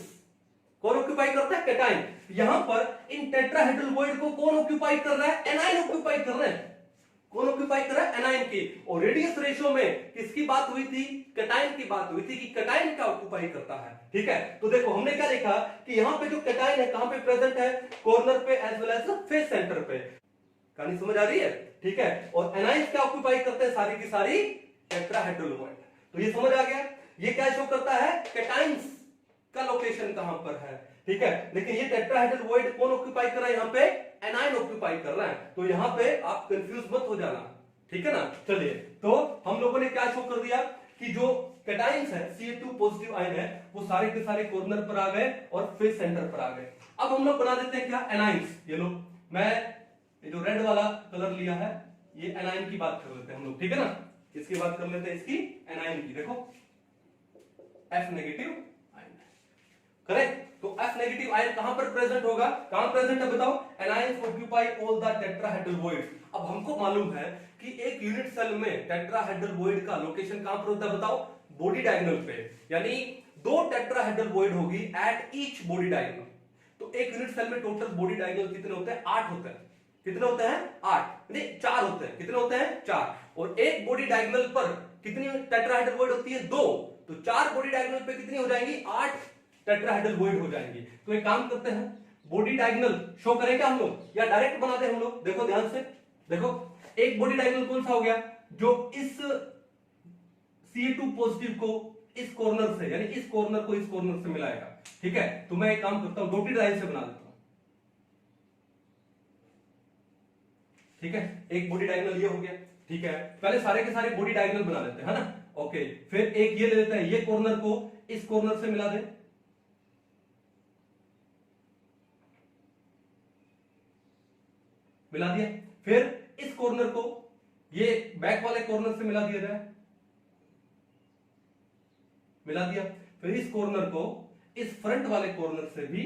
[SPEAKER 1] कौन ऑक्यूपाई करता है? कैटाइन। यहां पर इन टेट्राहेड्रल वॉइड को कौन ऑक्यूपाई कर रहा है? एनायन ऑक्यूपाई कर रहे हैं। कौन ऑक्यूपाई कर रहा है? एनायन की। और रेडियस रेशियो में किसकी बात हुई थी? कैटाइन की बात हुई थी कि कैटाइन का ऑक्यूपाई करता है। ठीक है, तो देखो हमने क्या लिखा कि यहां पे जो कैटाइन है कहां पे प्रेजेंट है? कॉर्नर पे as well as face centre पे। कहानी समझ आ रही है? ठीक है, और एनायन क्या ऑक्यूपाई करते हैं? सारी की सारी टेट्राहेड्रल वॉइड। तो ये समझ आ गया। ये क्या शो करता है? कैटाइन्स का लोकेशन कहां पर है। ठीक है, लेकिन ये टेट्राहेड्रल वॉइड कौन ऑक्यूपाई कर रहा है? यहां पे एनायन ऑक्यूपाई कर रहा है। तो यहां पे आप कंफ्यूज मत हो जाना। ठीक है ना? चलिए, तो हम लोगों ने क्या शो कर दिया कि जो कैटाइन्स है, Ca2 पॉजिटिव आयन है, वो सारे के सारे कॉर्नर पर आ गए और फेस सेंटर पर आ गए। अब हम लोग बना देते हैं क्या? एनाइन्स। ये लो, मैं ये जो रेड वाला कलर लिया है, ये एनाइन की बात कर लेते हैं हम लोग। ठीक है ना? इसकी बात कर लेते हैं, इसकी एनाइन की। देखो F नेगेटिव आयन, करेक्ट। तो F नेगेटिव आयन कहां पर प्रेजेंट होगा? कहां प्रेजेंट है बताओ? Anions occupy all the tetrahedral voids. अब हमको मालूम है कि एक यूनिट सेल में टेट्राहेड्रल वॉइड का लोकेशन कहां पर होता है बताओ? बॉडी डायगोनल पे। यानी दो टेट्राहेड्रल वॉइड होगी एट ईच बॉडी डायगोनल। तो एक यूनिट सेल में टोटल बॉडी डायगोनल कितने होते हैं? 8 होते हैं। कितने होते हैं? 8 नहीं 4 होते हैं। कितने होते हैं? 4। और एक बॉडी डायगोनल पर कितनी टेट्राहेड्रल वॉइड होती है? 2। तो 4 बॉडी डायगोनल पे कितनी हो जाएंगी? 8 टेट्राहेड्रल वॉइड हो जाएंगी। तो एक काम करते हैं, बॉडी डायगोनल शो करेंगे हम लोग या डायरेक्ट बना दे हम लोग? देखो ध्यान से, देखो एक बॉडी डायगोनल कौन सा हो गया? जो इस Ca2 पॉजिटिव को इस कॉर्नर से, यानी इस कॉर्नर को इस कॉर्नर से मिलाएगा। ठीक है, तो मैं एक काम करता हूं, डॉटेड लाइन से बना देता हूं। ठीक है, एक बॉडी डायगोनल ये हो गया। ठीक है, पहले सारे के सारे बॉडी डायगोनल बना लेते हैं, है ना? ओके, फिर एक ये ले लेते हैं, ये कॉर्नर को इस कॉर्नर से मिला दे। मिला दिया। फिर इस कॉर्नर को ये बैक वाले कॉर्नर से मिला दिया जाए। मिला दिया। फिर इस कॉर्नर को इस फ्रंट वाले कॉर्नर से भी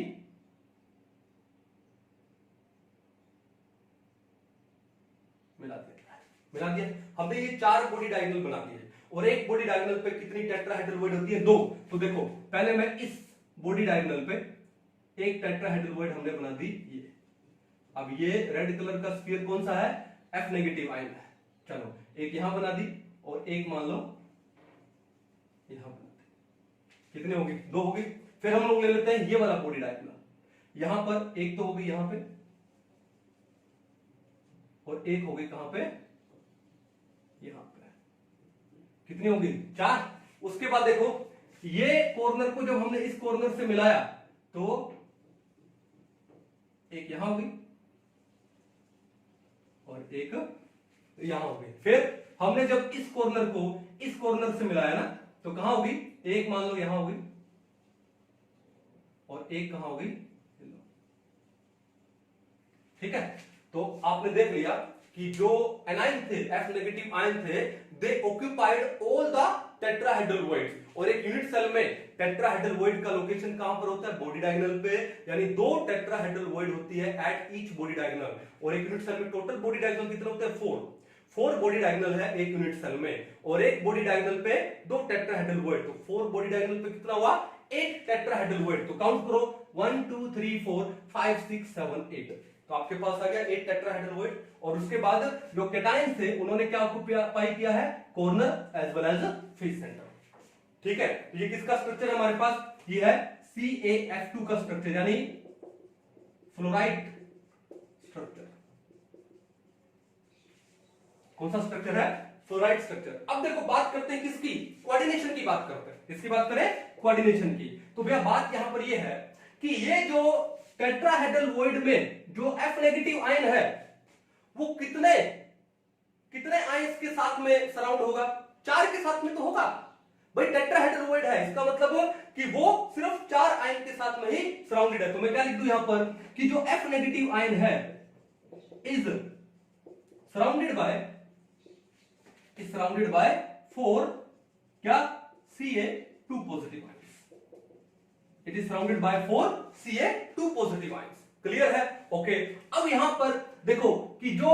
[SPEAKER 1] मिला दिया। मिला दिया। हमने ये 4 बॉडी डायगोनल बना दिए और एक बॉडी डायगोनल पे कितनी टेट्राहेड्रल वॉइड होती है? 2। तो देखो पहले मैं इस बॉडी डायगोनल पे एक टेट्राहेड्रल वॉइड हमने बना दी ये। अब ये रेड कलर का स्फीयर कौन सा है? F नेगेटिव आयन है। चलो एक यहां बना दी और एक मान लो यहां बना दी। कितने हो गए? 2 हो गए। फिर हम लोग ले लेते हैं ये वाला बॉडी डायगोनल। यहां पर एक तो हो गई यहां पे और एक हो गई कहां पे? यहां पे। कितनी होगी? 4। उसके बाद देखो ये कॉर्नर को जब हमने इस कॉर्नर से मिलाया तो एक यहां होगी और एक यहां होगी। फिर हमने जब इस कॉर्नर को इस कॉर्नर से मिलाया ना, तो कहां होगी? एक मान लो यहां होगी और एक कहां होगी? ठीक है, तो आपने देख लिया कि जो एनाइन थे, F नेगेटिव आयन थे, दे occupied all the tetrahedral voids. और एक यूनिट सेल में टेट्राहेड्रल वॉइड का लोकेशन कहां पर होता है? बॉडी डायगोनल पे। यानी 2 टेट्राहेड्रल वॉइड होती है एट ईच बॉडी डायगोनल। और एक यूनिट सेल में टोटल बॉडी डायगोनल कितने होते हैं? 4 बॉडी डायगोनल है एक यूनिट सेल में और एक बॉडी डायगोनल पे 2 टेट्राहेड्रल वॉइड। तो 4 बॉडी डायगोनल पे कितना हुआ? 8 टेट्राहेड्रल वॉइड। तो काउंट करो 1 2 3 4 5 6 7 8। तो आपके पास आ गया 8 टेट्राहेड्रल वॉइड। और उसके बाद जो कैटायन थे उन्होंने क्या ऑक्यूपाई किया है? Corner as well as face centre. ठीक है, तो ये किसका स्ट्रक्चर है हमारे पास? ये है CaF2 का स्ट्रक्चर, यानी फ्लोराइड स्ट्रक्चर। कौन सा स्ट्रक्चर है? Fluoride structure. अब देखो बात करते हैं किसकी? कोऑर्डिनेशन की बात करते हैं। किसकी बात करें? कोऑर्डिनेशन की। तो भैया बात यहां पर ये है कि ये जो टेट्राहेड्रल वॉइड में जो F नेगेटिव आयन है वो कितने आयंस के साथ में सराउंड होगा? 4 के साथ में तो होगा भाई। टेट्राहेड्रल वॉइड है, इसका मतलब कि वो सिर्फ 4 आयन के साथ में ही सराउंडेड है। तो मैं क्या लिख दूं यहां पर कि जो F नेगेटिव आयन है इज सराउंडेड बाय 4 क्या? Ca2 positive ions. It is surrounded bye 4 Ca2 positive ions. Clear है? ओके, अब यहां पर देखो कि जो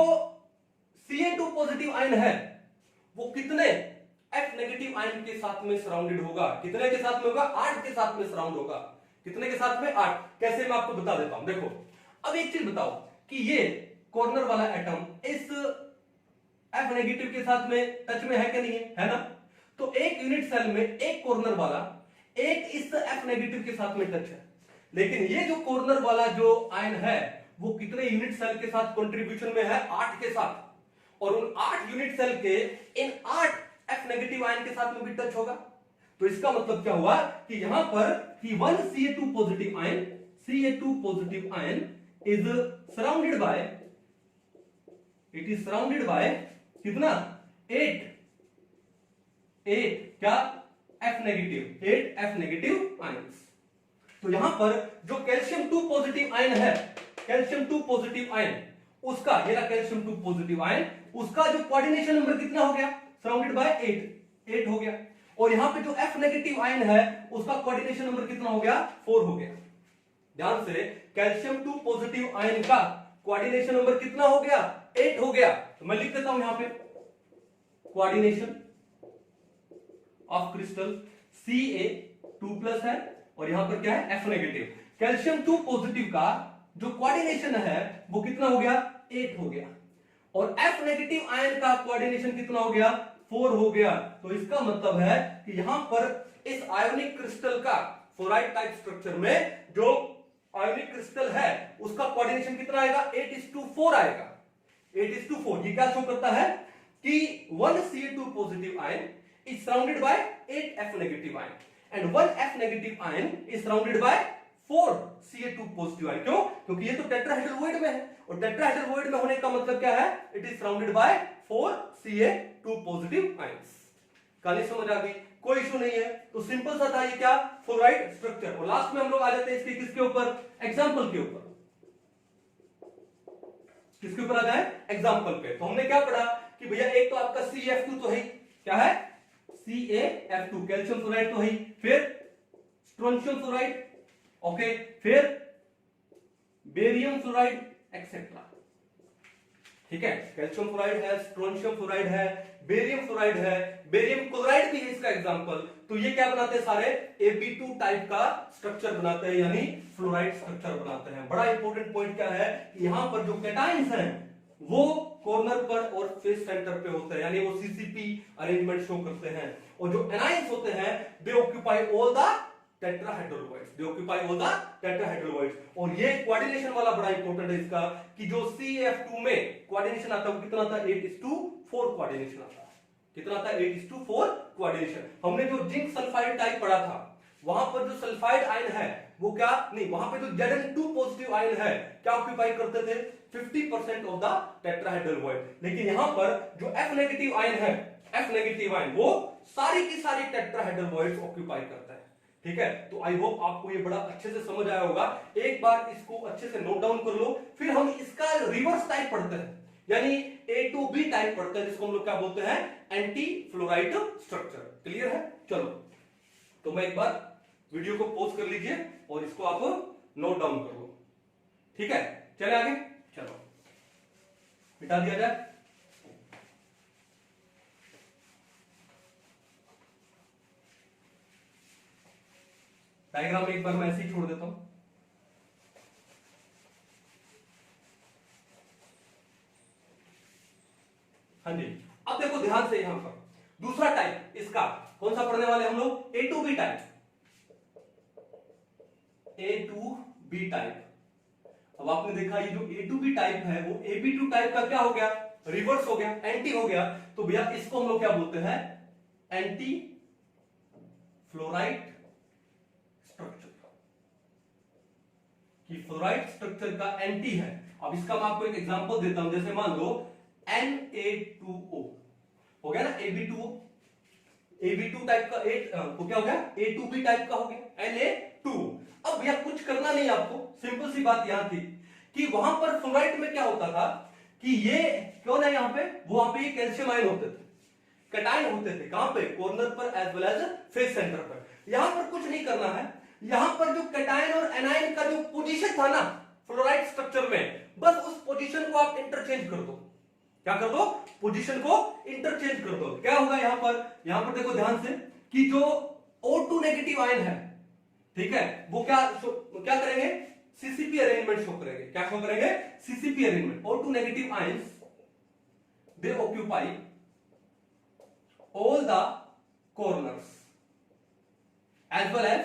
[SPEAKER 1] Ca2 पॉजिटिव आयन है वो कितने F नेगेटिव आयन के साथ में सराउंडेड होगा? कितने के साथ में होगा? 8 के साथ में सराउंड होगा। कितने के साथ में? 8। कैसे मैं आपको बता देता हूं। देखो अब एक चीज बताओ कि ये कॉर्नर वाला एटम इस F नेगेटिव के साथ में टच में है कि नहीं है? है ना। तो एक यूनिट सेल में एक कॉर्नर वाला एक इस F नेगेटिव के साथ में टच है, लेकिन ये जो कॉर्नर वाला जो आयन है वो कितने यूनिट सेल के साथ कंट्रीब्यूशन में है? 8 के साथ। और उन 8 यूनिट सेल के इन 8 F नेगेटिव आयन के साथ में भी टच होगा। तो इसका मतलब क्या हुआ कि यहां पर कि 1 Ca2 positive ion is surrounded bye, it is surrounded bye कितना? 8 क्या? F negative ions. तो यहां पर जो कैल्शियम 2 पॉजिटिव आयन है, कैल्शियम 2 पॉजिटिव आयन, उसका ये रहा कैल्शियम 2 पॉजिटिव आयन, उसका जो कोऑर्डिनेशन नंबर कितना हो गया? सराउंडेड बाय 8 हो गया। और यहां पे जो F नेगेटिव आयन है उसका कोऑर्डिनेशन नंबर कितना हो गया? 4 हो गया। ध्यान से, कैल्शियम 2 पॉजिटिव आयन का कोऑर्डिनेशन नंबर कितना हो गया? 8 हो गया। तो मैं लिख देता हूं यहां पे कोऑर्डिनेशन ऑफ क्रिस्टल Ca2+ है और यहां पर क्या है? F negative. कैल्शियम 2 पॉजिटिव का जो कोऑर्डिनेशन है वो कितना हो गया? 8 हो गया। और F नेगेटिव आयन का कोऑर्डिनेशन कितना हो गया? 4 हो गया। तो इसका मतलब है कि यहां पर इस आयोनिक क्रिस्टल का फ्लोराइड टाइप स्ट्रक्चर में जो आयोनिक क्रिस्टल है उसका कोऑर्डिनेशन कितना आएगा? 8:4 आएगा। 8:4। ये क्या शो करता है कि 1 Ca2 positive ion is surrounded by 8 F negative ion and 1 F negative ion is surrounded by 4 Ca2 positive ion। क्यों? क्योंकि ये तो टेट्राहेड्रल वॉइड में है और टेट्राहेड्रल वॉइड में होने का मतलब क्या है? It is surrounded bye 4 Ca2 positive ions. कहानी समझ आ गई? कोई इशू नहीं है। तो सिंपल सा था ये क्या? Fluoride structure. और लास्ट में हम लोग आ जाते हैं इसके किसके ऊपर? एग्जांपल के ऊपर। किसके ऊपर आ जाए? एग्जांपल पे। तो हमने क्या पढ़ा कि भैया एक तो आपका CF2 तो है, क्या है? CaF2 कैल्शियम फ्लोराइड तो है, फिर स्ट्रोंशियम फ्लोराइड, ओके, फिर बेरियम फ्लोराइड एक्सेट्रा। ठीक है, कैल्शियम फ्लोराइड है, स्ट्रोंशियम फ्लोराइड है, बेरियम फ्लोराइड है, बेरियम क्लोराइड भी है इसका एग्जांपल। तो ये क्या बनाते हैं? सारे Ab2 टाइप का स्ट्रक्चर बनाते हैं, यानी फ्लोराइड स्ट्रक्चर बनाते हैं। बड़ा इंपॉर्टेंट पॉइंट क्या है कि यहां पर जो कैटायंस हैं वो कॉर्नर पर और फेस सेंटर पे होते हैं, यानी वो CCP अरेंजमेंट शो करते हैं। और जो एनायंस होते हैं दे occupy all the tetrahedral they occupy all the tetrahedral. और ये कोऑर्डिनेशन वाला बड़ा इंपॉर्टेंट है इसका कि जो CF2 में कोऑर्डिनेशन आता है वो कितना आता है? 8:4 कोऑर्डिनेशन आता है। कितना आता है? 8:4 कोऑर्डिनेशन। हमने जो जिंक सल्फाइड टाइप पढ़ा था वहां पर जो सल्फाइड आयन है वो क्या नहीं, वहां पे जो Zn2 पॉजिटिव आयन है क्या ऑक्यूपाई करते थे? 50% ऑफ द टेट्राहेड्रल वॉइड। लेकिन यहां पर जो F नेगेटिव आयन है, F नेगेटिव आयन वो सारी की सारी टेट्राहेड्रल वॉइड्स ऑक्यूपाई करता है। ठीक है, तो आई होप आपको ये बड़ा अच्छे से समझ आया होगा। एक बार इसको अच्छे से नोट डाउन कर लो, फिर हम इसका रिवर्स टाइप पढ़ते हैं, यानी A to B टाइप पढ़ते हैं, जिसको हम लोग क्या बोलते हैं? Anti fluoride structure. क्लियर है? चलो, तो मैं एक बार वीडियो को पॉज कर लीजिए और इसको आप नोट डाउन कर लो। ठीक है, चले आगे। चलो मिटा दिया जाए। डायग्राम एक बार मैं ऐसे ही छोड़ देता हूं। हाँ जी, अब देखो ध्यान से, यहां पर दूसरा टाइप इसका कौन सा पढ़ने वाले हम लोग? A to B type. A to B type. अब आपने देखा ये जो A to B टाइप है वो AB2 टाइप का क्या हो गया? रिवर्स हो गया, एंटी हो गया। तो भैया इसको हम लोग क्या बोलते हैं? Anti fluoride structure. कि फ्लोराइड स्ट्रक्चर का एंटी है। अब इसका मैं आपको एक एग्जांपल देता हूं, जैसे मान लो Na2O हो गया ना, AB2O, AB2 टाइप का तो क्या हो गया? A2B टाइप का हो गया Na2। अब भैया कुछ करना नहीं आपको, सिंपल सी बात यहां थी कि वहां पर फ्लोराइड में क्या होता था कि ये कौन है यहां पे? वहां पे कैल्शियम आयन होते थे, कैटायन होते थे। कहां पे? कॉर्नर पर as well as face centre पर। यहां पर कुछ नहीं करना है, यहां पर जो कैटायन और एनायन का जो पोजीशन था ना फ्लोराइड स्ट्रक्चर में, बस उस पोजीशन को आप इंटरचेंज कर दो। क्या कर दो? पोजीशन को इंटरचेंज कर दो। क्या होगा यहां पर? यहां पर देखो ध्यान से कि जो O2 नेगेटिव आयन है, ठीक है, वो क्या करेंगे, सीसीपी अरेंजमेंट शो करेंगे। क्या शो करेंगे, CCP arrangement. O2 negative ions they occupy all the corners as well as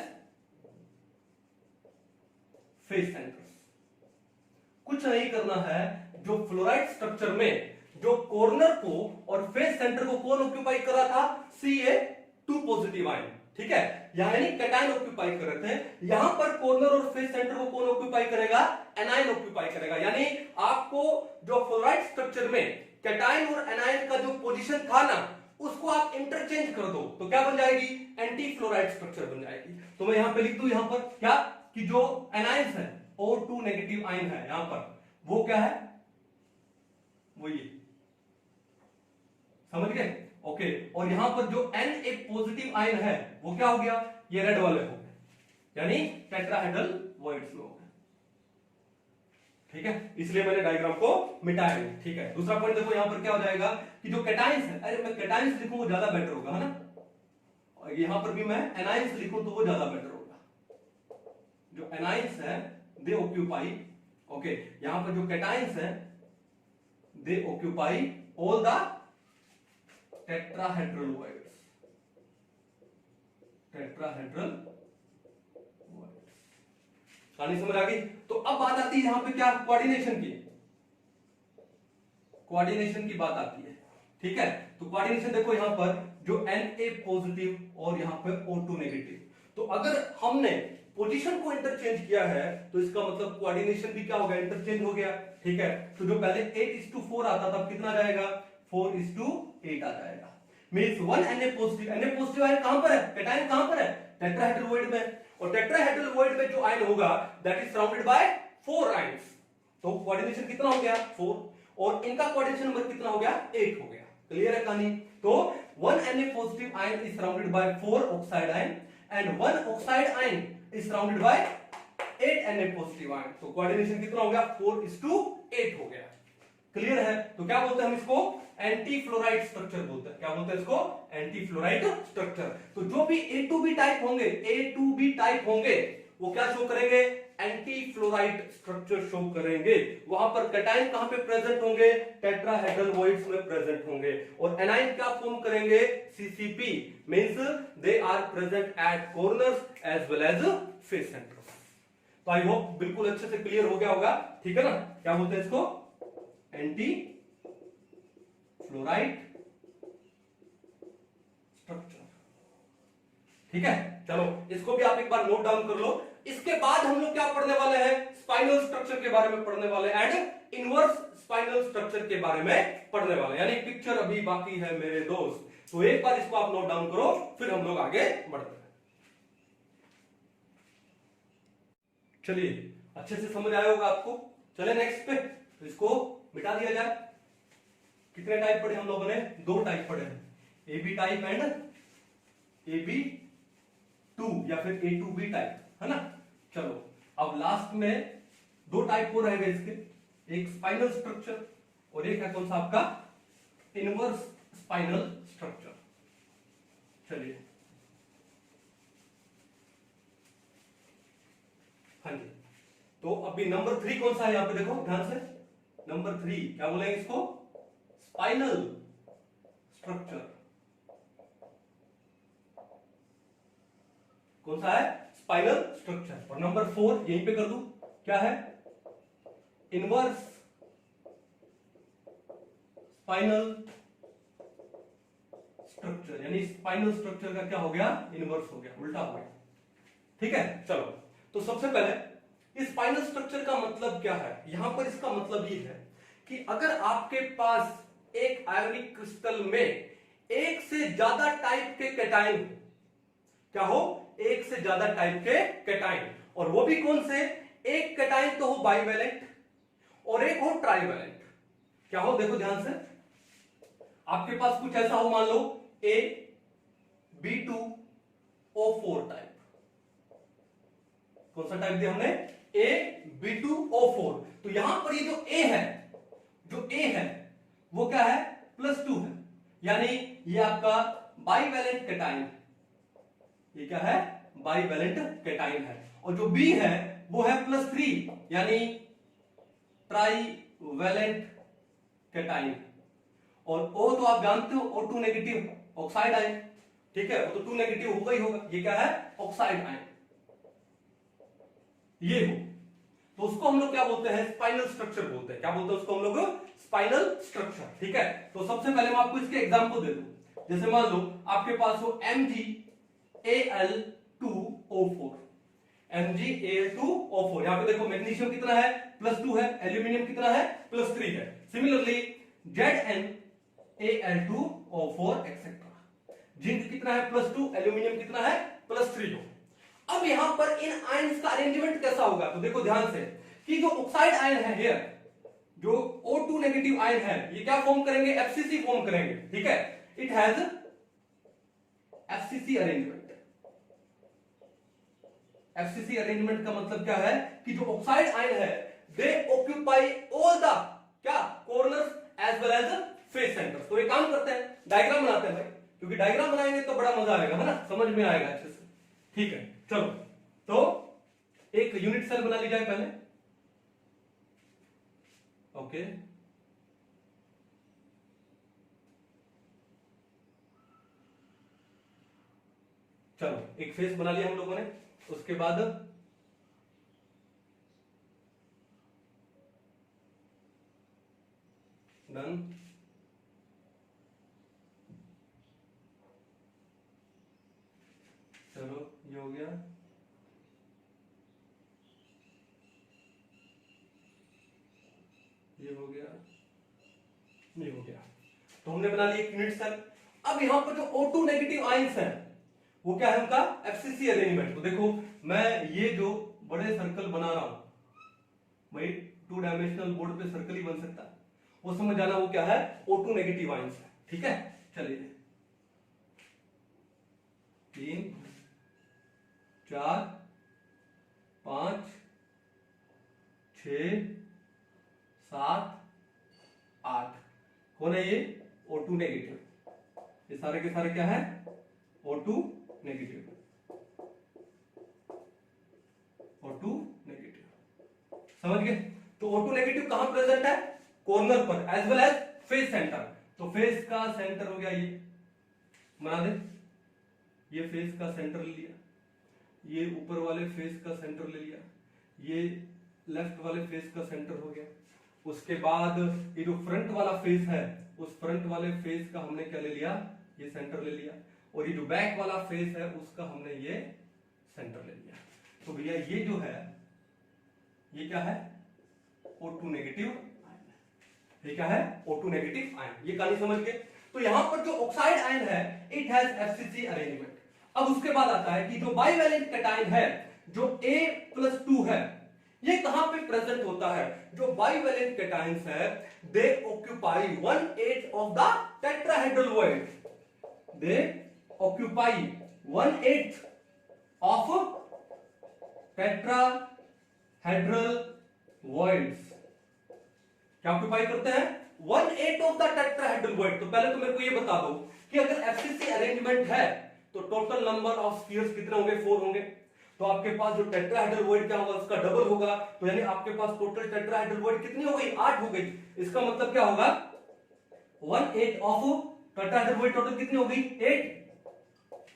[SPEAKER 1] face centres. कुछ नहीं करना है, जो फ्लोराइड स्ट्रक्चर में जो कॉर्नर को और फेस सेंटर को कौन ऑक्यूपाई कर रहा था, Ca2 पॉजिटिव आयन, ठीक है, यानी कैटायन ऑक्यूपाई कर रहे थे। यहां पर कॉर्नर और फेस सेंटर को कौन ऑक्यूपाई करेगा, एनायन ऑक्यूपाई करेगा। यानी आपको जो फ्लोराइड स्ट्रक्चर में कैटायन और एनायन का जो पोजीशन था ना, उसको आप इंटरचेंज कर दो तो क्या बन जाएगी, एंटी फ्लोराइड स्ट्रक्चर बन जाएगी। तो मैं यहां पे लिख दूं, यहां पर क्या कि जो एनायंस है O2 नेगेटिव आयन है, यहां पर वो क्या है, वो ये, समझ गए, ओके। और यहां पर जो N एक पॉजिटिव आयन है वो क्या हो गया, ये रेड वाले हो गए, यानी टेट्राहेड्रल वॉइड्स में हो गए, ठीक है। इसलिए मैंने डायग्राम को मिटाया नहीं, ठीक है। दूसरा पॉइंट देखो, यहां पर क्या हो जाएगा कि जो कैटायंस है, अरे मैं कैटायंस लिखूं वो ज्यादा बेटर होगा, है ना, और यहां पर भी मैं एनायंस लिखूं तो वो ज्यादा बेटर होगा। जो एनायंस है दे ऑक्यूपाई, ओके, यहां पर जो कैटायंस है they occupy all the tetrahedral voids, tetrahedral voids. कहानी समझ आ गई। तो अब बात आती है यहां पे क्या, कोऑर्डिनेशन की, कोऑर्डिनेशन की बात आती है, ठीक है। तो कोऑर्डिनेशन देखो, यहां पर जो Na पॉजिटिव और यहां पर O2 नेगेटिव, तो अगर हमने पोजीशन को इंटरचेंज किया है तो इसका मतलब कोऑर्डिनेशन भी क्या हो गया, इंटरचेंज हो गया, ठीक है। तो जो पहले 8:4 आता था, कितना जाएगा, 4:8 आ जाएगा। मींस 1 Na पॉजिटिव आयन कहां पर है, कैटायन कहां पर है, टेट्राहेड्रल वॉइड में, और टेट्राहेड्रल वॉइड में जो आयन होगा that is surrounded bye 4 ions. तो कोऑर्डिनेशन कितना हो गया, 4, और इनका कोऑर्डिनेशन नंबर कितना हो गया, 8 हो गया। क्लियर है कहानी। तो 1 Na positive ion is surrounded bye 4 oxide ion and 1 oxide ion is surrounded bye 8 Na positive ion. तो कोऑर्डिनेशन कितना हो गया, 4:8 हो गया। क्लियर है। तो क्या बोलते हैं हम इसको, एंटी फ्लोराइड स्ट्रक्चर बोलते हैं। क्या बोलते हैं इसको, एंटी फ्लोराइड स्ट्रक्चर। तो जो भी A2B टाइप होंगे, A2B टाइप होंगे, वो क्या शो करेंगे, एंटी फ्लोराइड स्ट्रक्चर शो करेंगे। वहां पर कैटायन कहां पे प्रेजेंट होंगे, टेट्राहेड्रल वॉइड्स में प्रेजेंट होंगे, और एनायन क्या फॉर्म करेंगे, CCP, means they are present at corners as well as face centres. तो आई होप बिल्कुल अच्छे से क्लियर हो गया होगा, ठीक है ना। क्या बोलते हैं इसको, एंटी फ्लोराइड स्ट्रक्चर, ठीक है। चलो इसको भी आप एक बार नोट डाउन कर लो। इसके बाद हम लोग क्या पढ़ने वाले हैं, स्पाइनल स्ट्रक्चर के बारे में पढ़ने वाले एंड इनवर्स स्पाइनल स्ट्रक्चर के बारे में पढ़ने वाले, यानी पिक्चर अभी बाकी है मेरे दोस्त। तो एक बार इसको आप नोट डाउन करो, फिर हम लोग आगे बढ़ते हैं। चलिए अच्छे से समझ आया होगा आपको। चले नेक्स्ट पे, तो इसको मिटा दिया जाए। कितने टाइप पढ़े हम लोगों ने, 2 टाइप पढ़े हैं, AB टाइप एंड AB2 या फिर A2B टाइप, है ना। चलो अब लास्ट में 2 टाइप हो रहेगा इसके, एक स्पाइनल स्ट्रक्चर और एक है कौन सा आपका, इनवर्स स्पाइनल स्ट्रक्चर। चलिए, हाँ जी। तो अभी नंबर 3 कौन सा है, यहां पे देखो ध्यान से, नंबर 3 क्या बोलेंगे इसको, स्पाइनल स्ट्रक्चर। कौन सा है, स्पाइनल स्ट्रक्चर। और नंबर 4 यहीं पे कर दूं, क्या है, इनवर्स स्पाइनल स्ट्रक्चर, यानी स्पाइनल स्ट्रक्चर का क्या हो गया, इनवर्स हो गया, उल्टा हो गया, ठीक है। चलो तो सबसे पहले इस स्पाइनल स्ट्रक्चर का मतलब क्या है, यहां पर इसका मतलब ये है कि अगर आपके पास एक आयोनिक क्रिस्टल में एक से ज्यादा टाइप के कैटायन, क्या हो, एक से ज्यादा टाइप के कैटायन, और वो भी कौन से, एक कैटायन तो हो बाइवेलेंट और एक हो ट्राइवेलेंट। क्या हो, देखो ध्यान से, आपके पास कुछ ऐसा हो, मान लो AB2O4 टाइप। कौन सा टाइप दिया हमने, AB2O4। तो यहां पर ये जो A है, जो A है वो क्या है, +2 है, यानी ये आपका बाइवेलेंट कैटायन है। ये क्या है, बाईवैलेंट कैटाइन है, और जो बी है वो है +3 यानी ट्राईवैलेंट कैटाइन। और O तो आप जानते हो O2 नेगेटिव ऑक्साइड आयन, ठीक है, वो तो 2 नेगेटिव होगा ही होगा, ये क्या है ऑक्साइड आयन, ये हो तो उसको हम लोग क्या बोलते हैं स्पाइनल स्ट्रक्चर बोलते हैं। क्या बोलते हैं उसको हम लोग स्पाइनल स्ट्रक्चर, ठीक है। तो सबसे पहले मैं आपको इसके एग्जांपल दे दूं, जैसे मान लो आपके पास हो MgAl2O4, MgAl2O4, यहां पे देखो मैग्नीशियम कितना है +2 है, एल्यूमिनियम कितना है +3 है। सिमिलरली ZnAl2O4 एक्सेट्रा, जिंक कितना है +2, एल्यूमिनियम कितना है +3 हो। अब यहां पर इन आयंस का अरेंजमेंट कैसा होगा, तो देखो ध्यान से कि जो ऑक्साइड आयन है हियर, जो O2 नेगेटिव आयन है, ये क्या फॉर्म करेंगे FCC फॉर्म करेंगे, ठीक है। It has FCC arrangement. FCC arrangement का मतलब क्या है कि जो ऑक्साइड आयन है दे ऑक्यूपाई ऑल द क्या corners as well as face centres. तो ये काम करते हैं, डायग्राम बनाते हैं भाई, क्योंकि डायग्राम बनाएंगे तो बड़ा मजा आएगा, है ना, समझ में आएगा अच्छे से, ठीक है। चलो तो एक यूनिट सेल बना ली जाए पहले, ओके। चलो एक फेस बना लिया हम लोगों ने, उसके बाद डन, चलो ये हो गया, ये हो गया, ये हो गया। तो हमने बना लिया एक यूनिट सेल। अब यहां पर जो O2 नेगेटिव आयंस हैं वो क्या है उनका FCC अरेंजमेंट। तो देखो मैं ये जो बड़े सर्कल बना रहा हूं भाई, 2 डायमेंशनल बोर्ड पे सर्कल ही बन सकता है, वो समझ जाना वो क्या है O2 नेगेटिव आयंस है, ठीक है। चलिए 3 4 5 6 7 8 कौन है ये O2 नेगेटिव, ये सारे के सारे क्या है O2 नेगेटिव, O2 नेगेटिव, समझ गए। तो O2 नेगेटिव कहां प्रेजेंट है कॉर्नर पर as well as face centre. तो फेस का सेंटर हो गया, ये बना दे, ये फेस का सेंटर ले लिया, ये ऊपर वाले फेस का सेंटर ले लिया, ये लेफ्ट वाले फेस का सेंटर हो गया। उसके बाद ये जो फ्रंट वाला फेस है उस फ्रंट वाले फेस का हमने क्या ले लिया, ये सेंटर ले लिया, और ये जो बैक वाला फेस है उसका हमने ये सेंटर ले लिया। तो भैया ये जो है ये क्या है O2 नेगेटिव आयन, ये क्या है O2 नेगेटिव आयन, ये कहानी समझ गए। तो यहां पर जो ऑक्साइड आयन है इट हैज FCC अरेंजमेंट। अब उसके बाद आता है कि जो बाईवैलेंट कैटाइन है जो A+2 है, ये कहां पे प्रेजेंट होता है। जो बाईवैलेंट कैटाइन्स है they occupy 1/8 of the tetrahedral void, they occupy 1/8 of tetrahedral voids. क्या ऑक्यूपाई करते हैं 1/8 ऑफ द टेट्राहेड्रल वॉइड। तो पहले तो मेरे को ये बता दो कि अगर FCC अरेंजमेंट है तो टोटल नंबर ऑफ स्फीयर्स कितने होंगे 4 होंगे। तो आपके पास जो टेट्राहेड्रल वॉइड क्या होगा उसका डबल होगा, तो यानी आपके पास टोटल टेट्राहेड्रल वॉइड कितनी हो गई 8 हो गई। इसका मतलब क्या होगा 1/8 ऑफ टेट्राहेड्रल वॉइड टोटल कितनी हो गई 8।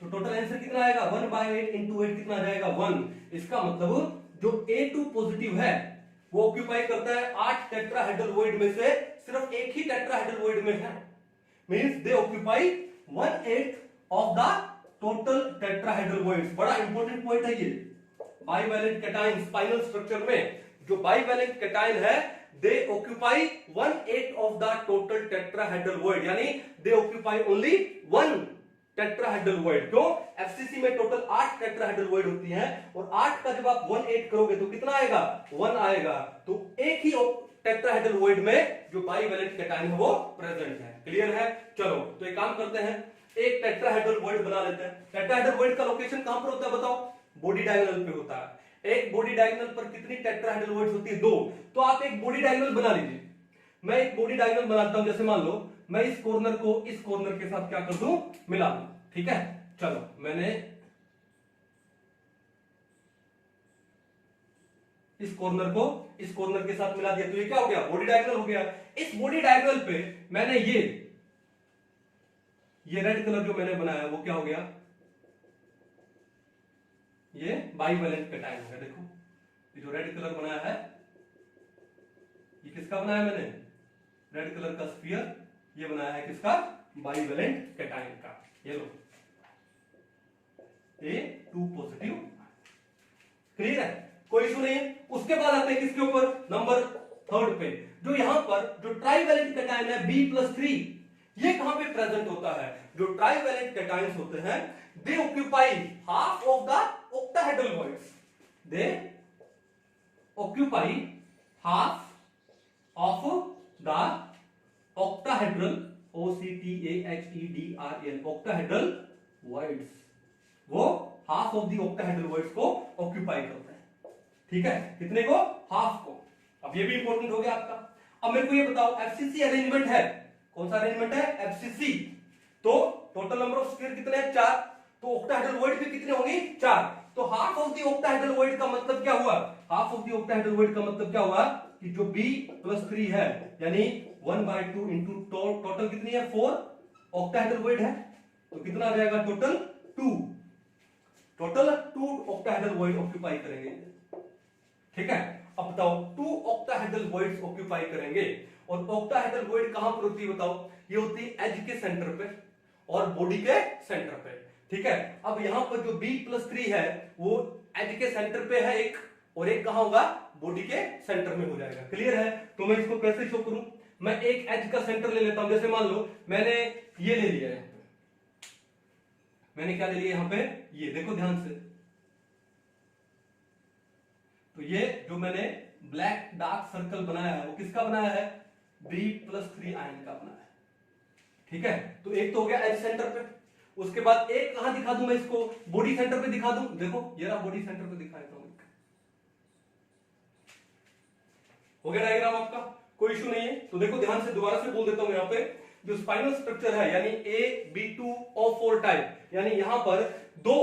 [SPEAKER 1] तो टोटल आंसर कितना आएगा 1/8 इंटू 8 कितना आ जाएगा 1। इसका मतलब जो A2 पॉजिटिव है वो ऑक्यूपाई करता है 8 टेट्राहेड्रल वॉइड में से सिर्फ एक ही टेट्राहेड्रल वॉइड में है, means they occupy 1/8 of the total tetrahedral voids. बड़ा इंपॉर्टेंट पॉइंट है ये। बाईवैलेंट कैटाइन स्पाइनल स्ट्रक्चर में जो बाईवैलेंट कैटाइन है they occupy 1/8 of the total tetrahedral void, यानी they occupy only 1 tetrahedral void. क्यों FCC में टोटल 8 टेट्राहेड्रल वॉइड होती हैं और 8 का जब आप 1/8 करोगे तो कितना आएगा 1 आएगा। तो एक ही टेट्राहेड्रल वॉइड में जो बाईवैलेंट कैटाइन है वो प्रेजेंट है। क्लियर है। चलो तो एक काम करते हैं, एक टेट्राहेड्रल वॉइड बना लेते हैं। टेट्राहेड्रल वॉइड का लोकेशन कहां पर होता है बताओ, बॉडी डायगोनल पे होता है। एक बॉडी डायगोनल पर कितनी टेट्राहेड्रल वॉइड्स होती है 2। तो आप एक बॉडी डायगोनल बना लीजिए। मैं एक बॉडी डायगोनल बनाता हूं, जैसे मान लो मैं इस कॉर्नर को इस कॉर्नर के साथ क्या कर दूं मिला दूं, ठीक है। चलो मैंने इस कॉर्नर के साथ मिला दिया, तो ये क्या हो गया, बॉडी डायगोनल हो गया। इस बॉडी डायगोनल पे मैंने ये रेड कलर जो मैंने बनाया वो क्या हो गया, ये बाइवेलेंट कैटायन है। देखो ये जो रेड कलर बनाया है ये किसका बनाया है मैंने, रेड कलर का स्फीयर, ये बनाया है किसका, बाइवेलेंट कैटायन का। ये लो A2 पॉजिटिव, क्लियर है, कोई इशू नहीं है। उसके बाद आते हैं किसके ऊपर, नंबर 3 पे, जो यहां पर जो ट्राइवेलेंट कैटायन है B+3, ये कहां पे प्रेजेंट होता है। जो ट्राइवेलेंट कैटायंस होते हैं दे occupy half of the octahedral voids, they occupy half of the octahedral octahedral octahedral voids, वो half of the octahedral voids को ऑक्यूपाई करते हैं, ठीक है, कितने को, हाफ को। अब ये भी इंपॉर्टेंट हो गया आपका। अब मेरे को ये बताओ एफसीसी अरेंजमेंट है, कौन सा अरेंजमेंट है, एफसीसी, तो टोटल नंबर ऑफ स्फीयर कितने हैं, 4, तो octahedral void भी कितने होंगे, 4, तो half of the octahedral void का मतलब क्या हुआ, half of the octahedral void का मतलब क्या हुआ कि जो B+3 है यानी 1/2 इंटू टोटल कितनी है, 4 octahedral void है, तो कितना आ जाएगा, टोटल 2 octahedral void ऑक्यूपाई करेंगे, ठीक है। अब बताओ 2 octahedral voids ऑक्यूपाई करेंगे, और octahedral void कहां पर होती है बताओ, ये होती है एज के सेंटर पे और बॉडी के सेंटर पे, ठीक है। अब यहां पर जो B+3 है वो एज के सेंटर पे है एक, और एक कहां होगा, बॉडी के सेंटर में हो जाएगा, क्लियर है। तो मैं इसको कैसे शो करूं, मैं एक एज का सेंटर ले लेता हूं, जैसे मान लो मैंने ये ले लिया है, मैंने क्या ले लिया यहां पे, ये देखो ध्यान से, तो ये जो मैंने ब्लैक डार्क सर्कल बनाया है वो किसका बनाया है, B+3 आयन का बनाया है, ठीक है। तो एक तो हो गया एज सेंटर पे, उसके बाद एक कहां दिखा दूं मैं इसको, बॉडी सेंटर पे दिखा दूं, देखो ये रहा बॉडी सेंटर पे दिखा देता हूं, हो गया डायग्राम आपका, कोई इशू नहीं है। तो देखो ध्यान से दोबारा से बोल देता हूं, यहां पे जो स्पाइनल स्ट्रक्चर है यानी AB2O4 टाइप, यानी यहां पर 2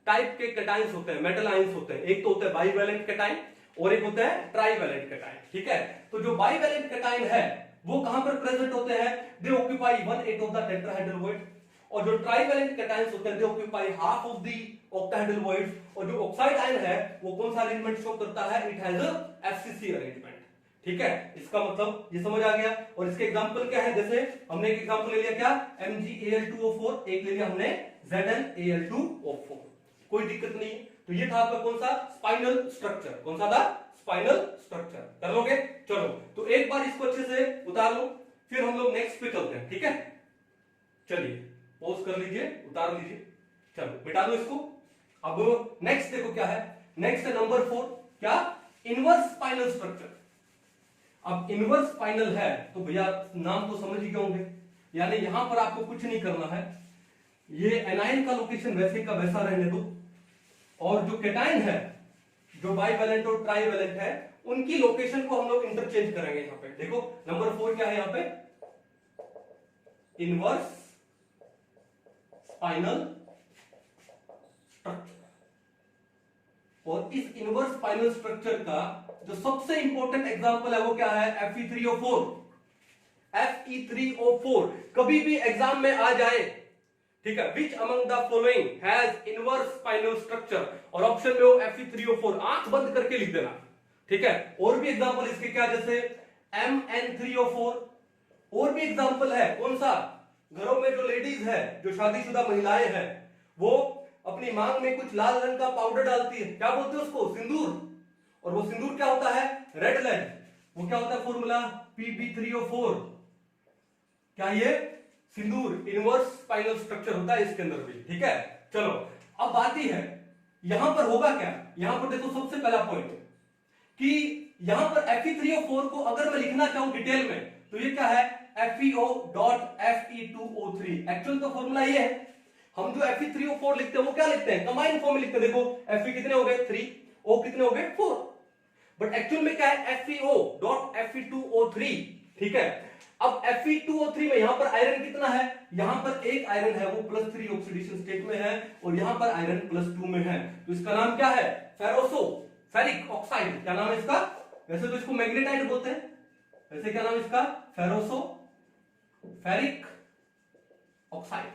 [SPEAKER 1] टाइप के कैटायंस होते हैं, मेटल आयंस होते हैं, एक तो होता है बाइवेलेंट कैटायन और एक होता है ट्राइवेलेंट कैटायन, ठीक है। तो जो बाइवेलेंट कैटायन है वो कहां पर प्रेजेंट होते हैं, दे occupy 1/8 of the tetrahedral void, और जो ट्राइवेलेंट कैटायंस होते हैं दे occupy half of the octahedral voids, और जो ऑक्साइड आयन है वो कौन सा अरेंजमेंट शो करता है, it has a FCC arrangement, ठीक है। इसका मतलब ये समझ आ गया। और इसके एग्जांपल क्या है, जैसे हमने एक एग्जांपल ले लिया क्या, MgAl2O4, एक ले लिया हमने ZnAl2O4, कोई दिक्कत नहीं। तो ये था आपका कौन सा, स्पाइनल स्ट्रक्चर, कौन सा था, स्पाइनल स्ट्रक्चर, कर लोगे, चलो। तो एक बार इसको अच्छे से उतार लो, फिर हम लोग नेक्स्ट पे चलते हैं, ठीक है। चलिए पॉज कर लीजिए, उतार लीजिए, चलो मिटा दो इसको। अब नेक्स्ट देखो क्या है, नेक्स्ट है नंबर 4, क्या, इनवर्स स्पाइनल स्ट्रक्चर। अब इनवर्स स्पाइनल है तो भैया नाम तो समझ ही गए होंगे, यानी यहां पर आपको कुछ नहीं करना है, ये एनायन का लोकेशन वैसे का वैसा रहने दो, और जो कैटायन है जो बाइवेलेंट और ट्राइवेलेंट है उनकी लोकेशन को हम लोग इंटरचेंज करेंगे। यहां पे देखो नंबर 4 क्या है, यहां पे इनवर्स स्पाइनल स्ट्रक्चर, और इस इनवर्स स्पाइनल स्ट्रक्चर का जो सबसे इंपॉर्टेंट एग्जांपल है वो क्या है, Fe3O4। Fe3O4 कभी भी एग्जाम में आ जाए, ठीक है, which among the following has inverse spinal structure, और ऑप्शन में हो Fe3O4, आंख बंद करके लिख देना, ठीक है। और भी एग्जांपल इसके क्या, जैसे MN3O4, और भी एग्जांपल है, कौन सा, घरों में जो लेडीज है, जो शादीशुदा महिलाएं हैं, वो अपनी मांग में कुछ लाल रंग का पाउडर डालती है, क्या बोलते हैं उसको, सिंदूर, और वो सिंदूर क्या होता है, रेड लेड, वो क्या होता है फॉर्मूला, Pb3O4, क्या ये सिंदूर इनवर्स स्पाइनल स्ट्रक्चर होता है इसके अंदर भी, ठीक है। चलो अब बात ही है यहां पर होगा क्या, यहां पर देखो सबसे पहला पॉइंट कि यहां पर Fe3O4 को अगर मैं लिखना चाहूं डिटेल में तो ये क्या है, FeO.Fe2O3, एक्चुअल तो फॉर्मूला ये है, हम जो Fe3O4 लिखते हैं वो क्या लिखते हैं, कंबाइंड फॉर्म में लिखते हैं, देखो Fe कितने हो गए 3, O कितने हो गए 4, बट एक्चुअल में क्या है FeO.Fe2O3, ठीक है। अब Fe2O3 में यहां पर आयरन कितना है, यहां पर एक आयरन है वो +3 ऑक्सीडेशन स्टेट में है, और यहां पर आयरन +2 में है, तो इसका नाम क्या है, फेरोसो, फेरिक ऑक्साइड, क्या नाम है इसका? वैसे तो इसको मैग्नेटाइट बोलते हैं, वैसे क्या नाम है इसका? फेरोसो फेरिक ऑक्साइड।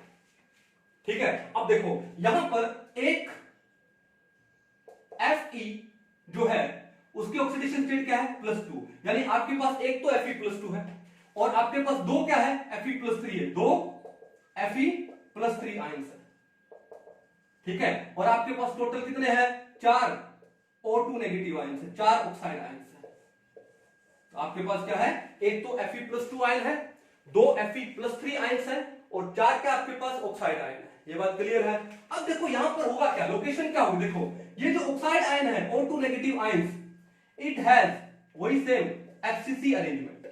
[SPEAKER 1] ठीक है, अब देखो यहां पर एक Fe जो है उसकी ऑक्सीडेशन स्टेट क्या है? +2, यानी आपके पास एक तो Fe+2 है और आपके पास दो क्या है? Fe+3 है, दो Fe+3 आयंस है। ठीक है, और आपके पास टोटल कितने हैं? 4 O2 नेगेटिव आयंस है, 4 ऑक्साइड आयंस है। तो आपके पास क्या है? एक तो Fe+2 आयन है, दो Fe+3 आयंस है और 4 क्या आपके पास ऑक्साइड आयन है। ये बात क्लियर है? अब देखो यहां पर होगा क्या, लोकेशन क्या होगी? देखो ये जो ऑक्साइड आयन है O2 negative ions, it has वही same FCC arrangement.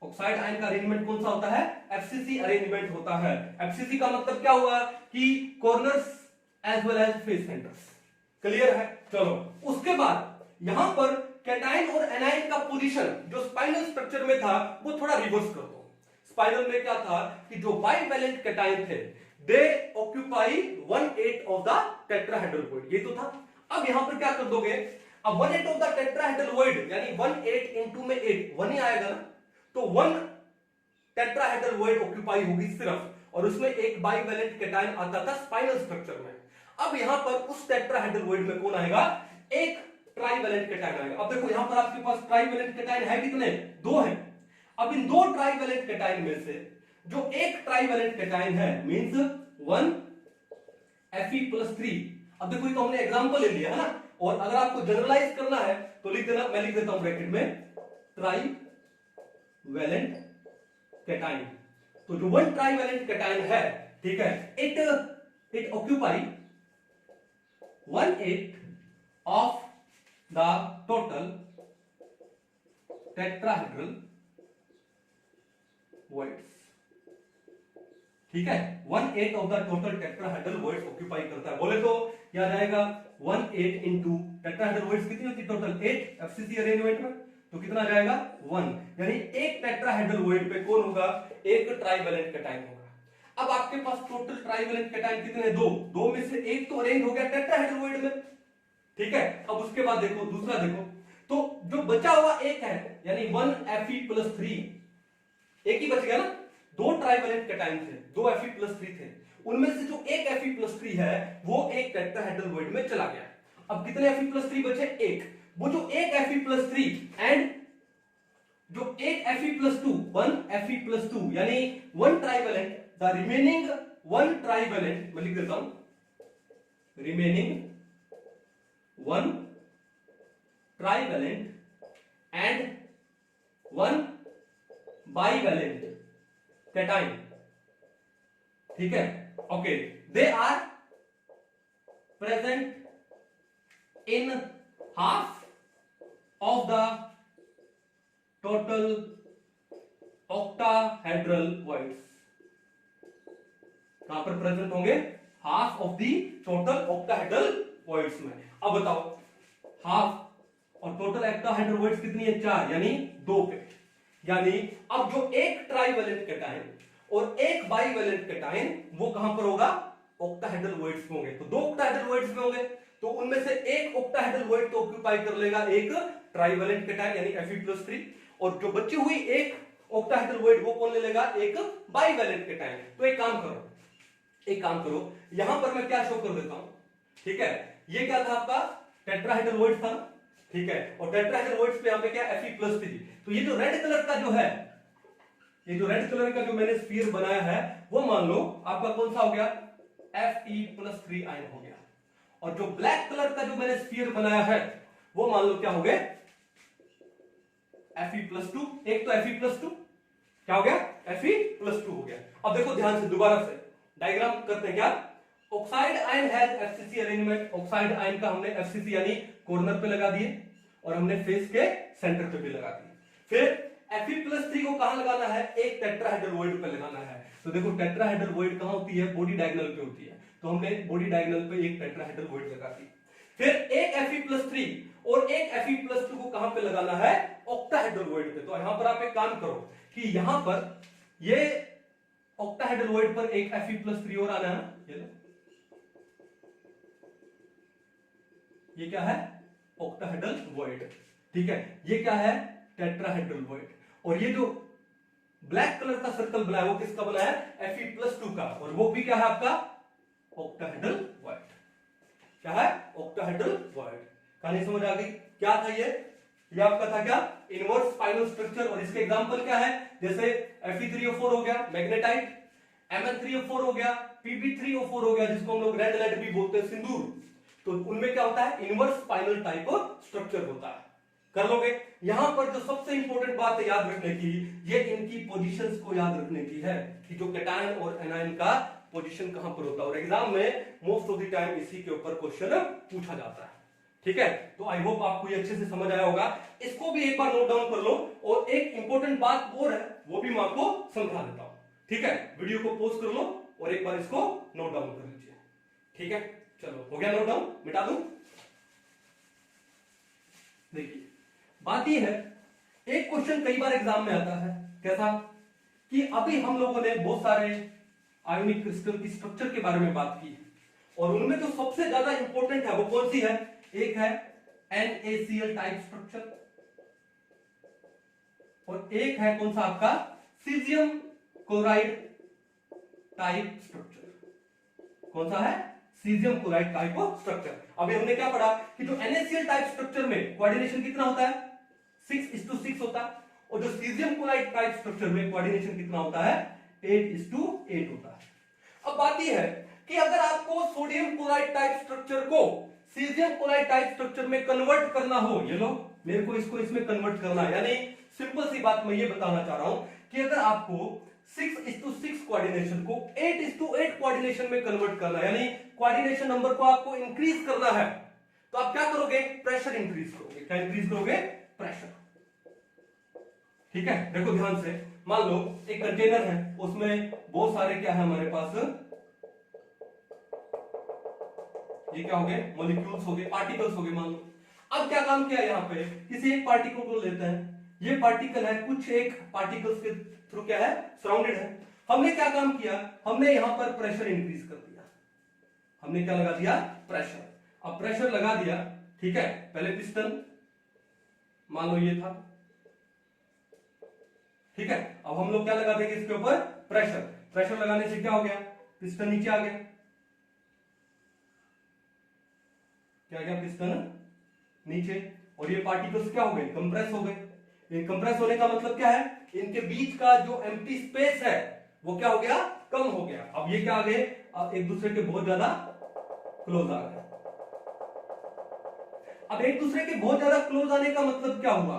[SPEAKER 1] Oxide ion का अरेंजमेंट कौन सा होता है? FCC अरेंजमेंट होता है। FCC का मतलब क्या हुआ कि corners as well as face centres. Clear है? चलो उसके बाद यहां पर कैटायन और एनायन का पोजीशन जो स्पाइनल स्ट्रक्चर में था वो थोड़ा रिवर्स कर दो। स्पाइनल में क्या था कि जो बाइवैलेंट कैटायन थे दे occupy 1/8 of the tetrahedral void, ये तो था। अब यहां पर क्या कर दोगे? अब 1/8 ऑफ द टेट्राहेड्रल वॉइड यानी 1/8 into में 8 1 ही आएगा ना, तो 1 टेट्राहेड्रल वॉइड ऑक्यूपाई होगी सिर्फ, और उसमें एक बाइवैलेंट कैटायन आता था स्पाइनल स्ट्रक्चर में। अब यहां पर उस टेट्राहेड्रल वॉइड में कौन आएगा? एक ट्राइवैलेंट कैटायन आएगा। अब देखो यहां पर आपके पास ट्राइवैलेंट कैटायन है कितने? 2 हैं। अब इन दो ट्राइवैलेंट कैटायन में से जो एक ट्राइवैलेंट कैटायन है मींस 1 Fe+3। अब देखो ये तो हमने एग्जांपल ले लिया है ना, और अगर आपको जनरलाइज करना है तो लिख देना, मैं लिख देता हूं ब्रैकेट में ट्राइवैलेंट कैटायन। तो जो 1 ट्राइवैलेंट कैटायन है, ठीक है, it occupy 1/8 of the total tetrahedral voids. ठीक है, 1/8 of the total tetrahedral voids occupy करता है। बोले तो क्या जाएगा? 1/8 इंटू टेट्राहेड्रल वॉइड्स कितनी होती है टोटल? 8 FCC अरेंजमेंट में, तो कितना जाएगा? 1, यानी एक टेट्राहेड्रल वॉइड पे कौन होगा? एक ट्राइवैलेंट कैटायन होगा। अब आपके पास टोटल ट्राइवैलेंट कैटायन कितने? 2, 2 में से एक तो अरेंज हो गया टेट्राहेड्रल वॉइड में। ठीक है, अब उसके बाद देखो दूसरा देखो, तो जो बचा हुआ एक है यानी 1 Fe+3, एक ही बच गया ना, 2 ट्राइवैलेंट कैटायन थे, 2 Fe+3 थे, उनमें से जो एक Fe+3 है वो एक टेट्राहेड्रल वॉइड में चला गया। अब कितने Fe+3 बचे? एक। वो जो एक Fe+3 एंड जो एक Fe+2, 1 Fe+2 यानी 1 ट्राइवैलेंट, द रिमेनिंग 1 ट्राइवैलेंट, मैं लिख देता हूं, remaining 1 trivalent and 1 bivalent cation. ठीक है, okay, they are present in half of the total octahedral voids. कहां पर प्रेजेंट होंगे? Half of the total octahedral voids में। अब बताओ, हाफ और टोटल ऑक्टाहेड्रल वॉइड्स कितनी है? 4, यानी 2 पे। यानी अब जो एक ट्राइवैलेंट कैटायन और एक बाइवैलेंट कैटायन वो कहां पर होगा? ऑक्टाहेड्रल वॉइड्स में होंगे। तो 2 ऑक्टाहेड्रल वॉइड्स में होंगे, तो उनमें से एक ऑक्टाहेड्रल वॉइड तो ऑक्यूपाई कर लेगा एक ट्राइवैलेंट कैटायन यानी Fe+3, और जो बची हुई एक ऑक्टाहेड्रल वॉइड वो कौन ले लेगा? एक बाइवैलेंट कैटायन। तो एक काम करो, यहां पर मैं क्या शो कर देता हूं। ठीक है, ये क्या था आपका? टेट्राहेड्रल वॉइड था, ठीक है, और टेट्राहेड्रल वॉइड्स पे यहां पे क्या? Fe+3। तो ये जो रेड कलर का जो है, ये जो रेड कलर का जो मैंने स्फीयर बनाया है वो मान लो आपका कौन सा हो गया? Fe+3 आयन हो गया। और जो ब्लैक कलर का जो मैंने स्फीयर बनाया है वो मान लो क्या हो गया? Fe+2। एक तो Fe+2 क्या हो गया? Fe+2 हो गया। अब देखो ध्यान से, दोबारा से डायग्राम करते हैं। क्या? Oxide ion has FCC arrangement. Oxide ion का हमने FCC यानी कॉर्नर पे लगा दिए और हमने फेस के सेंटर पे भी लगा दिए। फिर Fe+3 को कहां लगाना है? एक टेट्राहेड्रल वॉइड पे लगाना है। तो देखो टेट्राहेड्रल वॉइड कहां होती है? बॉडी डायगोनल पे होती है, तो हमने बॉडी डायगोनल पे एक टेट्राहेड्रल वॉइड लगा दी। फिर एक Fe+3 और एक Fe+2 को कहां पे लगाना है? ऑक्टाहेड्रल वॉइड पे। तो यहां पर आप एक काम करो कि यहां पर ये ऑक्टाहेड्रल वॉइड पर एक Fe+3 और आना है, ये क्या है? Octahedral void. ठीक है, ये क्या है? Tetrahedral void. और ये जो ब्लैक कलर का सर्कल बना है वो किसका बना है? Fe+2 का, और वो भी क्या है आपका? Octahedral void. क्या है? Octahedral void. कहानी समझ आ गई? क्या था ये आपका था क्या? Inverse spinal structure. और इसके एग्जांपल क्या है? जैसे Fe3O4 हो गया मैग्नेटाइट, Mn3O4 हो गया, Pb3O4 हो गया, जिसको हम लोग रेड लाइट भी बोलते हैं, सिंदूर। तो उनमें क्या होता है? इनवर्स स्पाइनल टाइप स्ट्रक्चर होता है। कर लोगे? यहां पर जो सबसे इंपॉर्टेंट बात है याद रखने की, ये इनकी पोजीशंस को याद रखने की है कि जो कैटायन और एनायन का पोजीशन कहां पर होता है। और एग्जाम में मोस्ट ऑफ द टाइम इसी के ऊपर क्वेश्चन पूछा जाता है। ठीक है, तो आई होप आपको ये अच्छे से समझ आया होगा। इसको भी एक बार नोट डाउन कर लो, और एक इंपॉर्टेंट बात और है, वो भी मैं आपको समझा देता हूं। ठीक है, वीडियो को पॉज कर लो और एक बार इसको नोट डाउन कर लीजिए। ठीक है, चलो हो गया नोट डाउन? मिटा दूं? देखिए, बात ये है, एक क्वेश्चन कई बार एग्जाम में आता है, कैसा कि अभी हम लोगों ने बहुत सारे आयोनिक क्रिस्टल की स्ट्रक्चर के बारे में बात की, और उनमें जो सबसे ज्यादा इंपॉर्टेंट है वो कौन सी है? एक है NaCl टाइप स्ट्रक्चर, और एक है कौन सा आपका? Caesium chloride type structure. कौन सा है? Caesium chloride type structure. अभी हमने क्या पढ़ा कि जो NaCl टाइप स्ट्रक्चर में कोऑर्डिनेशन कितना होता है? 6:6 होता है, और जो सीजियम क्लोराइड टाइप स्ट्रक्चर में कोऑर्डिनेशन कितना होता है? 8:8 होता है। अब बात यह है कि अगर आपको सोडियम क्लोराइड टाइप स्ट्रक्चर को सीजियम क्लोराइड टाइप स्ट्रक्चर में कन्वर्ट करना हो, ये लो मेरे को इसको इसमें कन्वर्ट करना है, यानी सिंपल सी बात मैं ये बताना चाह रहा हूं कि अगर आपको 6:6 कोऑर्डिनेशन को 8:8 कोऑर्डिनेशन में कन्वर्ट करना है, यानी कोऑर्डिनेशन नंबर को आपको इंक्रीज करना है, तो आप क्या करोगे? प्रेशर इंक्रीज करोगे। क्या इंक्रीज करोगे? प्रेशर। ठीक है, देखो ध्यान से, मान लो एक कंटेनर है, उसमें बहुत सारे क्या है हमारे पास? ये क्या हो गए? मॉलिक्यूल्स हो गए, पार्टिकल्स हो गए मान लो। अब क्या काम किया यहाँ पे? किसी एक पार्टिकल को लेते हैं, ये पार्टिकल है, कुछ एक पार्टिकल्स के थ्रू क्या है? सराउंडेड है। हमने क्या काम किया? हमने यहां पर प्रेशर इंक्रीज कर दिया। हमने क्या लगा दिया? प्रेशर। अब प्रेशर लगा दिया, ठीक है, पहले पिस्टन मान लो ये था, ठीक है, अब हम लोग क्या लगा देंगे इसके ऊपर? प्रेशर। प्रेशर लगाने से क्या हो गया? पिस्टन नीचे आ गया। क्या गया? पिस्टन नीचे, और ये पार्टिकल्स क्या हो गए? कंप्रेस हो गए। ये कंप्रेस होने का मतलब क्या है? इनके बीच का जो एम्प्टी स्पेस है वो क्या हो गया? कम हो गया। अब ये क्या आ गए? अब एक दूसरे के बहुत ज्यादा क्लोज आ गए। अब एक दूसरे के बहुत ज्यादा क्लोज आने का मतलब क्या हुआ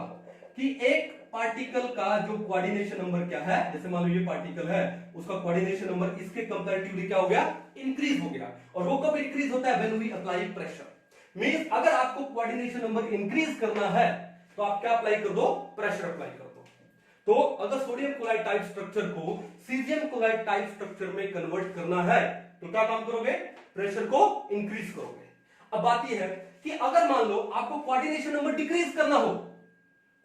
[SPEAKER 1] कि एक पार्टिकल का जो कोऑर्डिनेशन नंबर क्या है, जैसे मान लो ये पार्टिकल है, उसका कोऑर्डिनेशन नंबर इसके कंपैरेटिवली क्या हो गया? इंक्रीज हो गया। और वो कब इंक्रीज होता है? When we apply pressure. Means अगर आपको कोऑर्डिनेशन नंबर इंक्रीज करना है तो आप क्या अप्लाई कर दो? प्रेशर अप्लाई कर दो। तो अगर सोडियम क्लोराइड टाइप स्ट्रक्चर को सीजियम क्लोराइड टाइप स्ट्रक्चर में कन्वर्ट करना है तो क्या काम करोगे? प्रेशर को इंक्रीज करोगे। अब बात यह है कि अगर मान लो आपको कोऑर्डिनेशन नंबर डिक्रीज करना हो,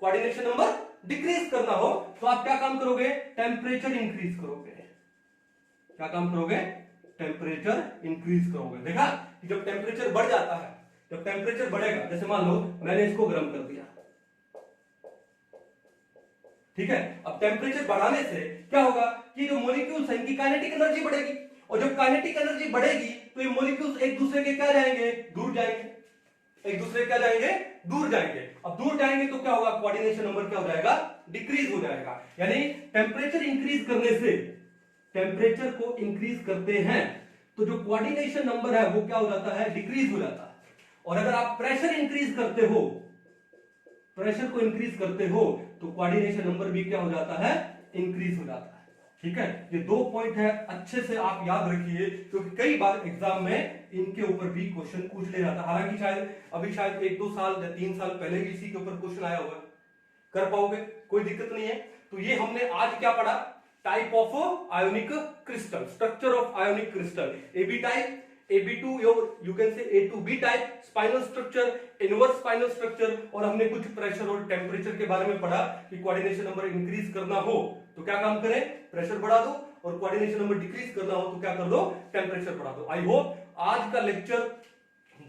[SPEAKER 1] कोऑर्डिनेशन नंबर डिक्रीज करना हो, तो आप क्या काम करोगे? टेम्परेचर इंक्रीज करोगे। क्या काम करोगे? टेम्परेचर इंक्रीज करोगे। देखा कि जब टेम्परेचर बढ़ जाता है, जब टेम्परेचर बढ़ेगा, जैसे मान लो मैंने इसको गर्म कर दिया, ठीक है, अब टेम्परेचर बढ़ाने से क्या होगा कि जो मॉलिक्यूल्स हैं इनकी काइनेटिक एनर्जी बढ़ेगी, और जब काइनेटिक एनर्जी बढ़ेगी तो ये मॉलिक्यूल्स एक दूसरे के क्या जाएंगे? दूर जाएंगे। एक दूसरे क्या जाएंगे? दूर जाएंगे। अब दूर जाएंगे तो क्या होगा? कोऑर्डिनेशन नंबर क्या हो जाएगा? डिक्रीज हो जाएगा। यानी टेम्परेचर इंक्रीज करने से, टेम्परेचर को इंक्रीज करते हैं तो जो कोऑर्डिनेशन नंबर है वो क्या हो जाता है? डिक्रीज हो जाता है। और अगर आप प्रेशर इंक्रीज करते हो, प्रेशर को इंक्रीज करते हो तो कोऑर्डिनेशन नंबर भी क्या हो जाता है? इंक्रीज हो जाता है। ठीक है, ये दो पॉइंट है, अच्छे से आप याद रखिए, क्योंकि कई बार एग्जाम में इनके ऊपर भी क्वेश्चन पूछ ले जाता है। हालांकि शायद 1-2 साल या 3 साल पहले भी इसी के ऊपर क्वेश्चन आया होगा, कर पाओगे, कोई दिक्कत नहीं है। तो ये हमने आज क्या पढ़ा? Type of ionic crystal, structure of ionic crystal, AB type, AB2 you can say A to B type, spinal structure, inverse spinal structure, और हमने कुछ प्रेशर और टेम्परेचर के बारे में पढ़ा कि कोऑर्डिनेशन नंबर इंक्रीज करना हो तो क्या काम करें? प्रेशर बढ़ा दो, और कोऑर्डिनेशन नंबर डिक्रीज करना हो तो क्या कर दो? टेम्परेचर बढ़ा दो। आई होप आज का लेक्चर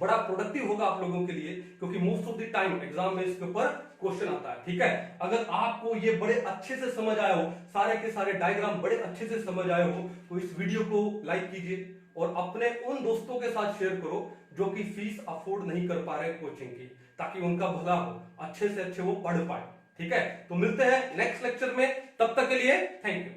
[SPEAKER 1] बड़ा प्रोडक्टिव होगा आप लोगों के लिए, क्योंकि most of the time exam में इसके ऊपर क्वेश्चन आता है। ठीक है, अगर आपको ये बड़े अच्छे से समझ आए हो, सारे के सारे डायग्राम बड़े अच्छे से समझ आए हो, तो इस वीडियो को लाइक कीजिए और अपने उन दोस्तों के साथ शेयर करो जो कि फीस अफोर्ड नहीं कर पा रहे कोचिंग की, ताकि उनका भला हो, अच्छे से अच्छे वो पढ़ पाए। ठीक है, तो मिलते हैं नेक्स्ट लेक्चर में, तब तक के लिए थैंक यू।